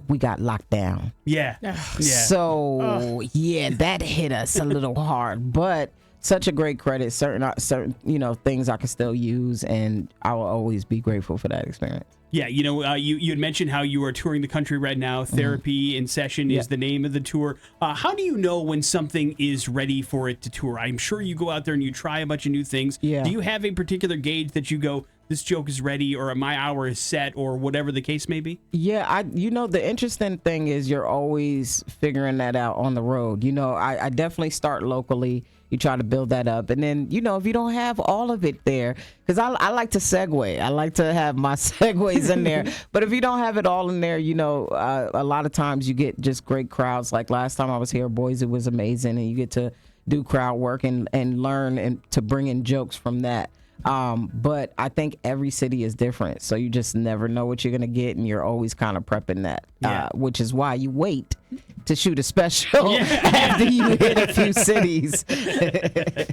we got locked down. Yeah. So, yeah, that hit us a little hard. But such a great credit. Certain you know, things I can still use. And I will always be grateful for that experience. Yeah, you know, you had mentioned how you are touring the country right now. Therapy in Session is the name of the tour. How do you know when something is ready for it to tour? I'm sure you go out there and you try a bunch of new things. Yeah. Do you have a particular gauge that you go, this joke is ready, or my hour is set, or whatever the case may be? Yeah, you know, the interesting thing is you're always figuring that out on the road. You know, I definitely start locally. You try to build that up. And then, you know, if you don't have all of it there, because I like to segue. I like to have my segues in there. But if you don't have it all in there, you know, a lot of times you get just great crowds. Like last time I was here, Boise was amazing. And you get to do crowd work and learn and to bring in jokes from that. But I think every city is different. So you just never know what you're going to get. And you're always kind of prepping that, which is why you wait to shoot a special after you hit a few cities.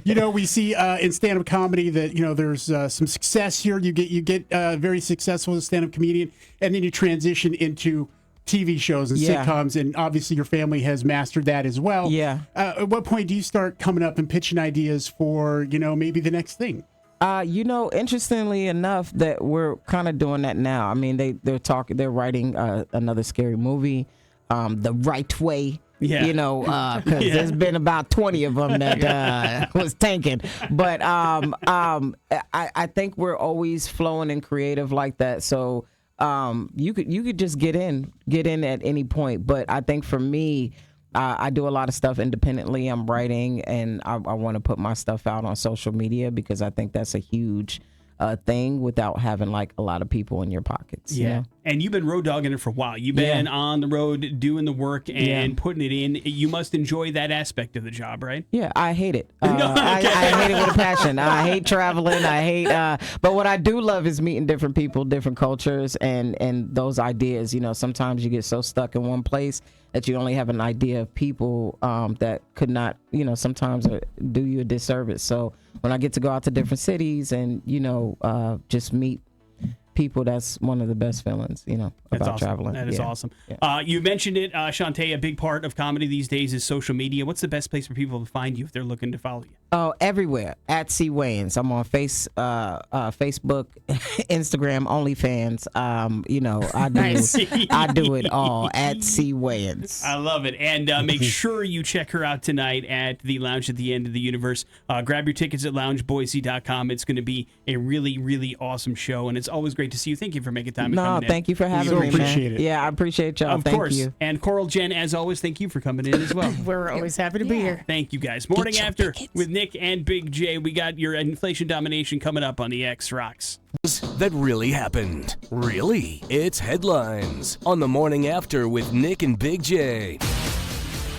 You know, we see in stand-up comedy that, you know, there's some success here. You get very successful as a stand-up comedian, and then you transition into TV shows and sitcoms, and obviously your family has mastered that as well. Yeah. At what point do you start coming up and pitching ideas for, you know, maybe the next thing? You know, interestingly enough, that we're kind of doing that now. I mean, they're writing another scary movie, The Right Way. Yeah. You know, because there's been about 20 of them that was tanking. But I think we're always flowing and creative like that. So you could just get in at any point. But I think for me, I do a lot of stuff independently. I'm writing, and I want to put my stuff out on social media because I think that's a huge thing without having like a lot of people in your pockets. Yeah. You know? And you've been road dogging it for a while. You've been on the road doing the work and putting it in. You must enjoy that aspect of the job, right? Yeah, I hate it. I hate it with a passion. I hate traveling. I hate, but what I do love is meeting different people, different cultures, and those ideas. You know, sometimes you get so stuck in one place that you only have an idea of people that could not, you know, sometimes do you a disservice. So when I get to go out to different cities and, you know, just meet people, that's one of the best feelings, you know, about traveling. That is awesome. Yeah. You mentioned it, Chaunte, a big part of comedy these days is social media. What's the best place for people to find you if they're looking to follow you? Oh, everywhere. At C Wayans. I'm on Facebook, Instagram, OnlyFans. You know, I do it all at C Wayans. I love it. And make sure you check her out tonight at the Lounge at the End of the Universe. Grab your tickets at loungeboise.com. It's going to be a really, really awesome show, and it's always great great to see you. Thank you for making time. And coming thank you for having me, man. appreciate it. Yeah, I appreciate y'all. Of Thank course. you. And Coral Jen, as always, thank you for coming in as well. We're always happy to be here. Thank you, guys. Morning After with Nick and Big J. We got your inflation domination coming up on the X Rocks. That really happened. Really? It's headlines on the Morning After with Nick and Big J.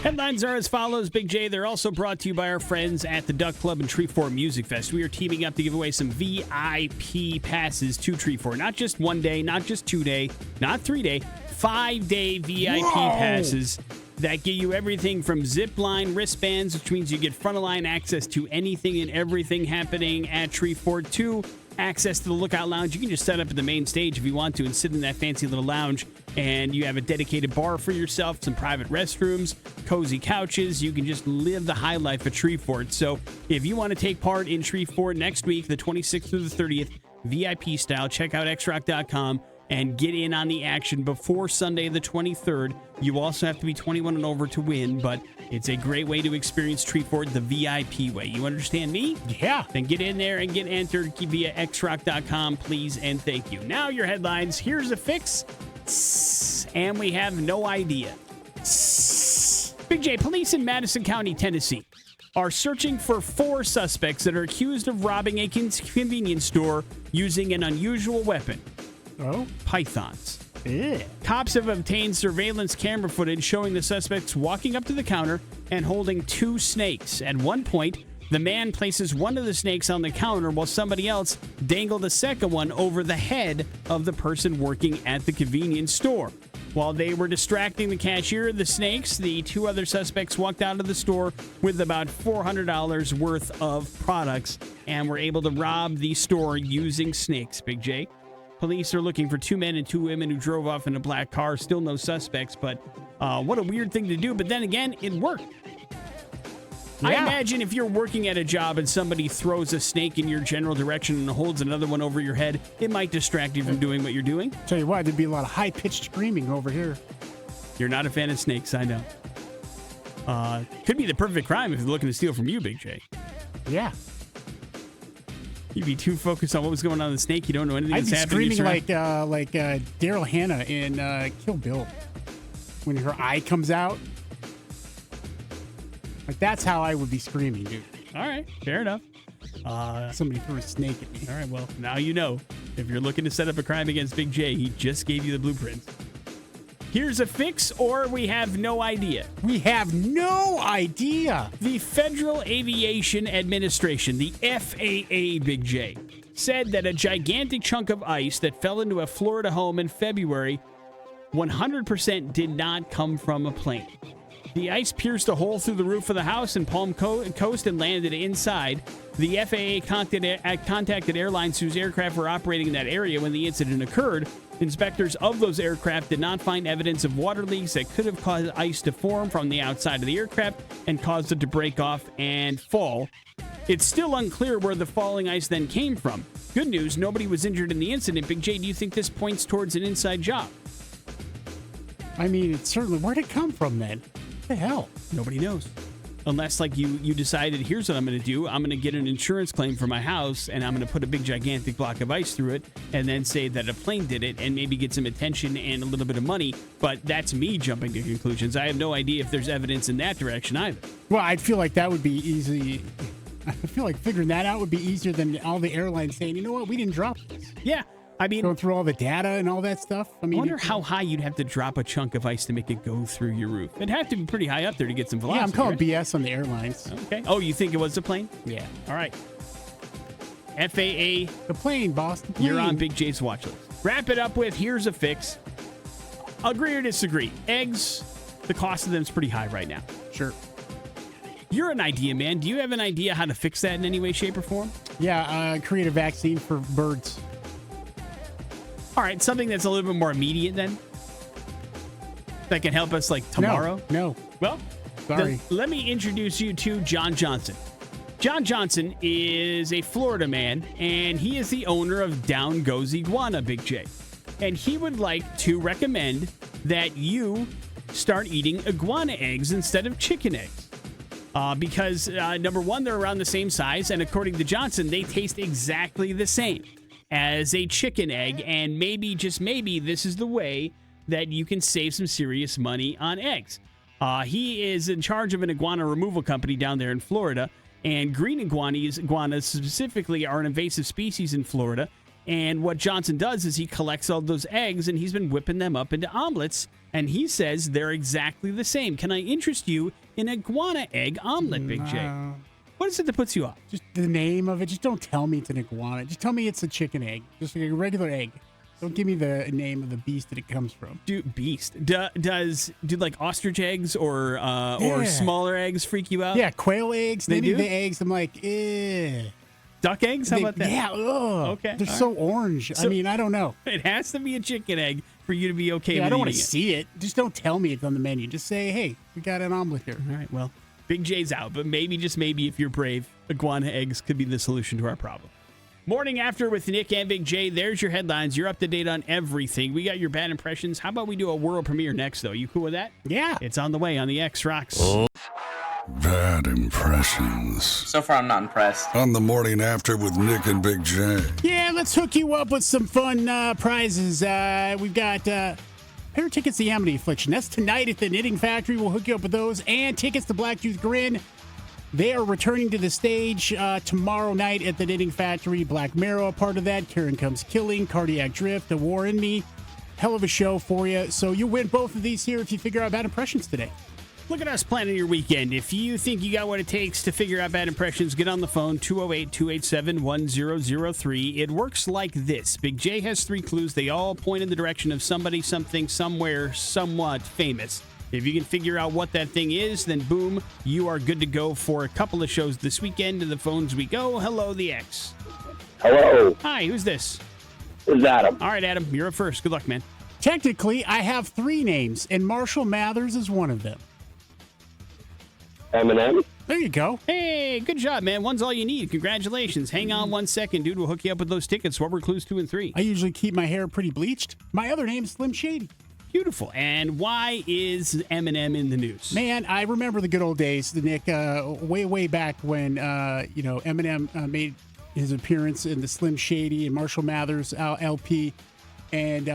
Headlines are as follows, Big J. They're also brought to you by our friends at the Duck Club and Treefort Music Fest. We are teaming up to give away some VIP passes to Treefort. Not just 1 day, not just 2 day, not 3 day, 5-day VIP passes that get you everything from zip line wristbands, which means you get front of line access to anything and everything happening at Treefort, to access to the Lookout Lounge. You can just set up at the main stage if you want to and sit in that fancy little lounge, and you have a dedicated bar for yourself, some private restrooms, cozy couches. You can just live the high life at Treefort. So if you want to take part in Treefort next week, the 26th through the 30th, VIP style, check out xrock.com and get in on the action before Sunday the 23rd. You also have to be 21 and over to win, but it's a great way to experience Treefort the VIP way. You understand me? Yeah. Then get in there and get entered via xrock.com, please, and thank you. Now your headlines. Here's a fix, and we have no idea. Big J, police in Madison County, Tennessee, are searching for 4 suspects that are accused of robbing a convenience store using an unusual weapon. Oh? Pythons. Yeah. Cops have obtained surveillance camera footage showing the suspects walking up to the counter and holding 2 snakes. At one point, the man places one of the snakes on the counter while somebody else dangled a second one over the head of the person working at the convenience store. While they were distracting the cashier of the snakes, the 2 other suspects walked out of the store with about $400 worth of products and were able to rob the store using snakes, Big J. Police are looking for 2 men and 2 women who drove off in a black car. Still no suspects, but what a weird thing to do. But then again, it worked. Yeah. I imagine if you're working at a job and somebody throws a snake in your general direction and holds another one over your head, it might distract you from doing what you're doing. Tell you what, there'd be a lot of high-pitched screaming over here. You're not a fan of snakes, I know. Could be the perfect crime if they're looking to steal from you, Big J. Yeah. You'd be too focused on what was going on with the snake. You don't know anything that's happening. I'd be screaming like Daryl Hannah in Kill Bill when her eye comes out. Like, that's how I would be screaming, dude. All right, fair enough. Somebody threw a snake at me. All right, well, now you know. If you're looking to set up a crime against Big J, he just gave you the blueprints. Here's a fix, or we have no idea. We have no idea. The Federal Aviation Administration, the FAA, Big J, said that a gigantic chunk of ice that fell into a Florida home in February 100% did not come from a plane. The ice pierced a hole through the roof of the house in Palm Coast and landed inside. The FAA contacted airlines whose aircraft were operating in that area when the incident occurred. Inspectors of those aircraft did not find evidence of water leaks that could have caused ice to form from the outside of the aircraft and caused it to break off and fall. It's still unclear where the falling ice then came from. Good news, nobody was injured in the incident. Big J, do you think this points towards an inside job? I mean, it's certainly, where'd it come from then? What the hell? Nobody knows. Unless, like, you decided, here's what I'm going to do. I'm going to get an insurance claim for my house, and I'm going to put a big, gigantic block of ice through it, and then say that a plane did it, and maybe get some attention and a little bit of money. But that's me jumping to conclusions. I have no idea if there's evidence in that direction either. Well, I feel like that would be easy. I feel like figuring that out would be easier than all the airlines saying, you know what, we didn't drop this. Yeah. I mean, going through all the data and all that stuff. I mean, I wonder how high you'd have to drop a chunk of ice to make it go through your roof. It'd have to be pretty high up there to get some velocity. Yeah, I'm calling right? BS on the airlines. Okay. Oh, you think it was a plane? Yeah. All right. FAA. The plane, boss. The plane. You're on Big J's watch list. Wrap it up with, here's a fix. Agree or disagree? Eggs, the cost of them is pretty high right now. Sure. You're an idea man. Do you have an idea how to fix that in any way, shape, or form? Yeah, create a vaccine for birds. All right, something that's a little bit more immediate then? That can help us, like, tomorrow? No. Well, sorry. Let me introduce you to John Johnson. John Johnson is a Florida man, and he is the owner of Down Goes Iguana, Big J. And he would like to recommend that you start eating iguana eggs instead of chicken eggs. Because, number one, they're around the same size, and according to Johnson, they taste exactly the same. as a chicken egg, and maybe, just maybe, this is the way that you can save some serious money on eggs. He is in charge of an iguana removal company down there in Florida, and green iguanas specifically are an invasive species in Florida. And what Johnson does is he collects all those eggs, and he's been whipping them up into omelets, and he says they're exactly the same. Can I interest you in iguana egg omelet, Big J? What is it that puts you off? Just the name of it. Just don't tell me it's an iguana. Just tell me it's a chicken egg. Just like a regular egg. Don't give me the name of the beast that it comes from. Beast. Do like ostrich eggs or smaller eggs freak you out? Yeah, quail eggs. They do? The eggs. I'm like, eh. Duck eggs? How about that? Yeah. Ugh. Okay. They're so orange. I mean, I don't know. It has to be a chicken egg for you to be okay with I don't want to eating it. see it. Just don't tell me it's on the menu. Just say, hey, we got an omelet here. All right, well, Big J's out, but maybe, just maybe, if you're brave, iguana eggs could be the solution to our problem. Morning After with Nick and Big J. There's your headlines. You're up to date on everything. We got your bad impressions. How about we do a world premiere next, though? You cool with that? Yeah. It's on the way on the X Rocks. Bad impressions. So far, I'm not impressed. On the Morning After with Nick and Big J. Yeah, let's hook you up with some fun prizes. We've got pair of tickets to the Amity Affliction. That's tonight at the Knitting Factory. We'll hook you up with those. And tickets to Blacktooth Grin. They are returning to the stage tomorrow night at the Knitting Factory. Black Marrow, a part of that. Karen Comes Killing, Cardiac Drift, The War in Me. Hell of a show for you. So you win both of these here if you figure out bad impressions today. Look at us planning your weekend. If you think you got what it takes to figure out bad impressions, get on the phone, 208-287-1003. It works like this. Big J has 3 clues. They all point in the direction of somebody, something, somewhere, somewhat famous. If you can figure out what that thing is, then boom, you are good to go for a couple of shows this weekend. To the phones we go. Hello, the X. Hello, Hi, who's this? this is Adam. All right, Adam, you're up first. Good luck, man. Technically, I have 3 names, and Marshall Mathers is one of them. Eminem. There you go. Hey, good job, man. One's all you need. Congratulations. Hang on 1 second, dude. We'll hook you up with those tickets. What were clues 2 and 3? I usually keep my hair pretty bleached. My other name is Slim Shady. Beautiful. And why is Eminem in the news? Man, I remember the good old days, Nick, way back when, Eminem made his appearance in the Slim Shady and Marshall Mathers LP. And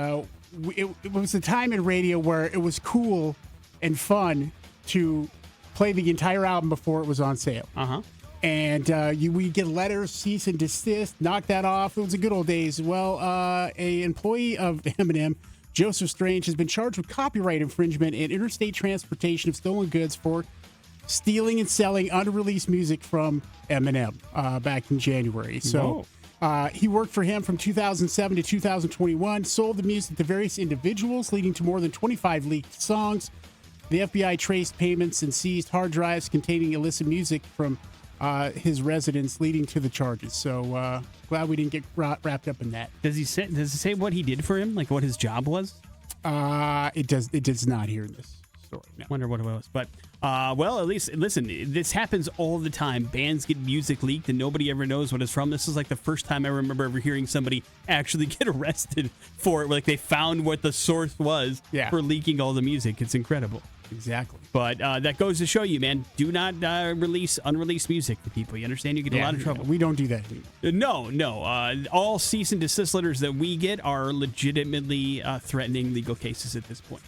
it was a time in radio where it was cool and fun to play the entire album before it was on sale. Uh-huh. And we get letters, cease and desist, knock that off. It was the good old days. Well, a employee of Eminem, Joseph Strange, has been charged with copyright infringement and interstate transportation of stolen goods for stealing and selling unreleased music from Eminem back in January. So he worked for him from 2007 to 2021, sold the music to various individuals, leading to more than 25 leaked songs. The FBI traced payments and seized hard drives containing illicit music from his residence, leading to the charges. So glad we didn't get wrapped up in that. Does it say what he did for him? Like what his job was? It does not here in this story. No. Wonder what it was. But well, at least listen, this happens all the time. Bands get music leaked and nobody ever knows what it's from. This is like the first time I remember ever hearing somebody actually get arrested for it. Like they found what the source was for leaking all the music. It's incredible. Exactly. But that goes to show you, man, do not release unreleased music to people. You understand? You get a lot of trouble. We don't do that anymore. No. All cease and desist letters that we get are legitimately threatening legal cases at this point.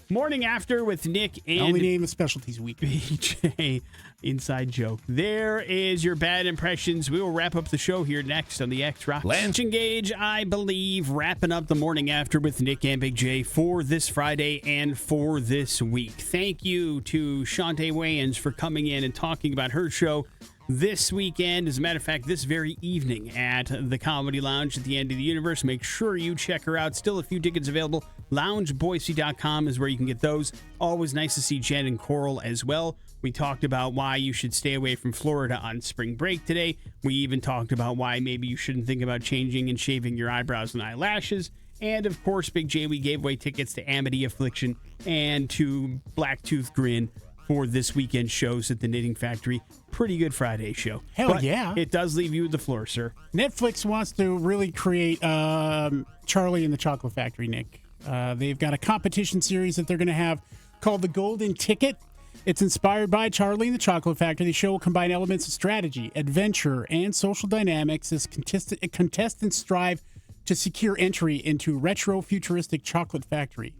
Morning After with Nick and only name of specialties week. BJ. Inside joke. There is your bad impressions. We will wrap up the show here next on the X Rocks. Lance Engage, I believe, wrapping up the Morning After with Nick and Big J for this Friday and for this week. Thank you to Chaunte Wayans for coming in and talking about her show this weekend. As a matter of fact, this very evening at the Comedy Lounge at the End of the Universe. Make sure you check her out. Still a few tickets available. LoungeBoise.com is where you can get those. Always nice to see Jen and Coral as well. We talked about why you should stay away from Florida on spring break today. We even talked about why maybe you shouldn't think about changing and shaving your eyebrows and eyelashes. And of course, Big J, we gave away tickets to Amity Affliction and to Blacktooth Grin for this weekend shows at the Knitting Factory. Pretty good Friday show. Hell yeah. It does leave you with the floor, sir. Netflix wants to really create Charlie and the Chocolate Factory, Nick. They've got a competition series that they're going to have called The Golden Ticket. It's inspired by Charlie and the Chocolate Factory. The show will combine elements of strategy, adventure, and social dynamics as contestants strive to secure entry into retro futuristic chocolate factory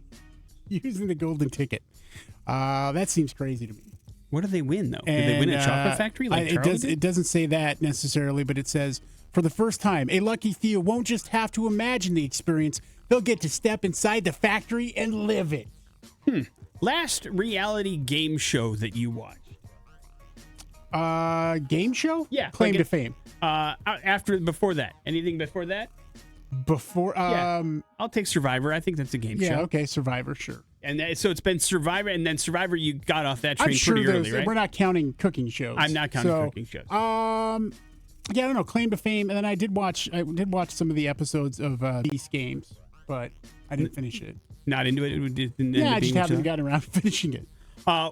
using the golden ticket. That seems crazy to me. What do they win, though? Did they win a chocolate factory like Charlie did? It doesn't say that necessarily, but it says, for the first time, a lucky few won't just have to imagine the experience. They'll get to step inside the factory and live it. Last reality game show that you watched? Game show? Yeah. Claim to fame. Before that. Anything before that? I'll take Survivor. I think that's a game show. Yeah, okay, Survivor, sure. And so it's been Survivor, and then Survivor, you got off that train I'm sure pretty early, right? We're not counting cooking shows. I'm not counting cooking shows. Yeah, I don't know, Claim to Fame, and then I did watch some of the episodes of Beast Games, but I didn't finish it. Not into it? I just haven't gotten around to finishing it.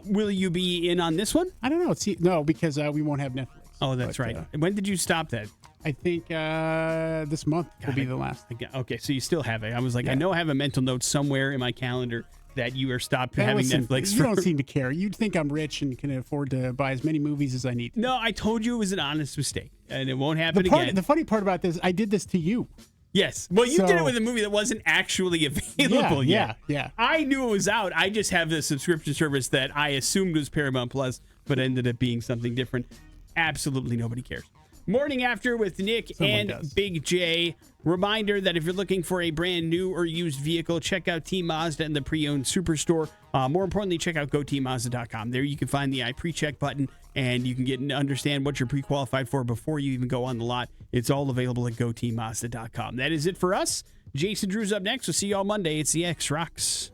Will you be in on this one? I don't know. No, because we won't have Netflix. Oh, that's right. When did you stop that? I think this month will be the last. Okay, so you still have it. I was like, I know I have a mental note somewhere in my calendar that you are stopped having Netflix. You don't seem to care. You'd think I'm rich and can afford to buy as many movies as I need. No, I told you it was an honest mistake, and it won't happen again. The funny part about this, I did this to you. Yes. Well, you did it with a movie that wasn't actually available yet. Yeah. I knew it was out. I just have the subscription service that I assumed was Paramount Plus, but ended up being something different. Absolutely nobody cares. Morning After with Nick and Big J. Reminder that if you're looking for a brand new or used vehicle, check out Team Mazda and the pre-owned superstore. More importantly, check out GoTeamMazda.com. There you can find the I pre-check button, and you can get and understand what you're pre-qualified for before you even go on the lot. It's all available at GoTeamMazda.com. That is it for us. Jason Drew's up next. We'll see you all Monday. It's the X Rocks.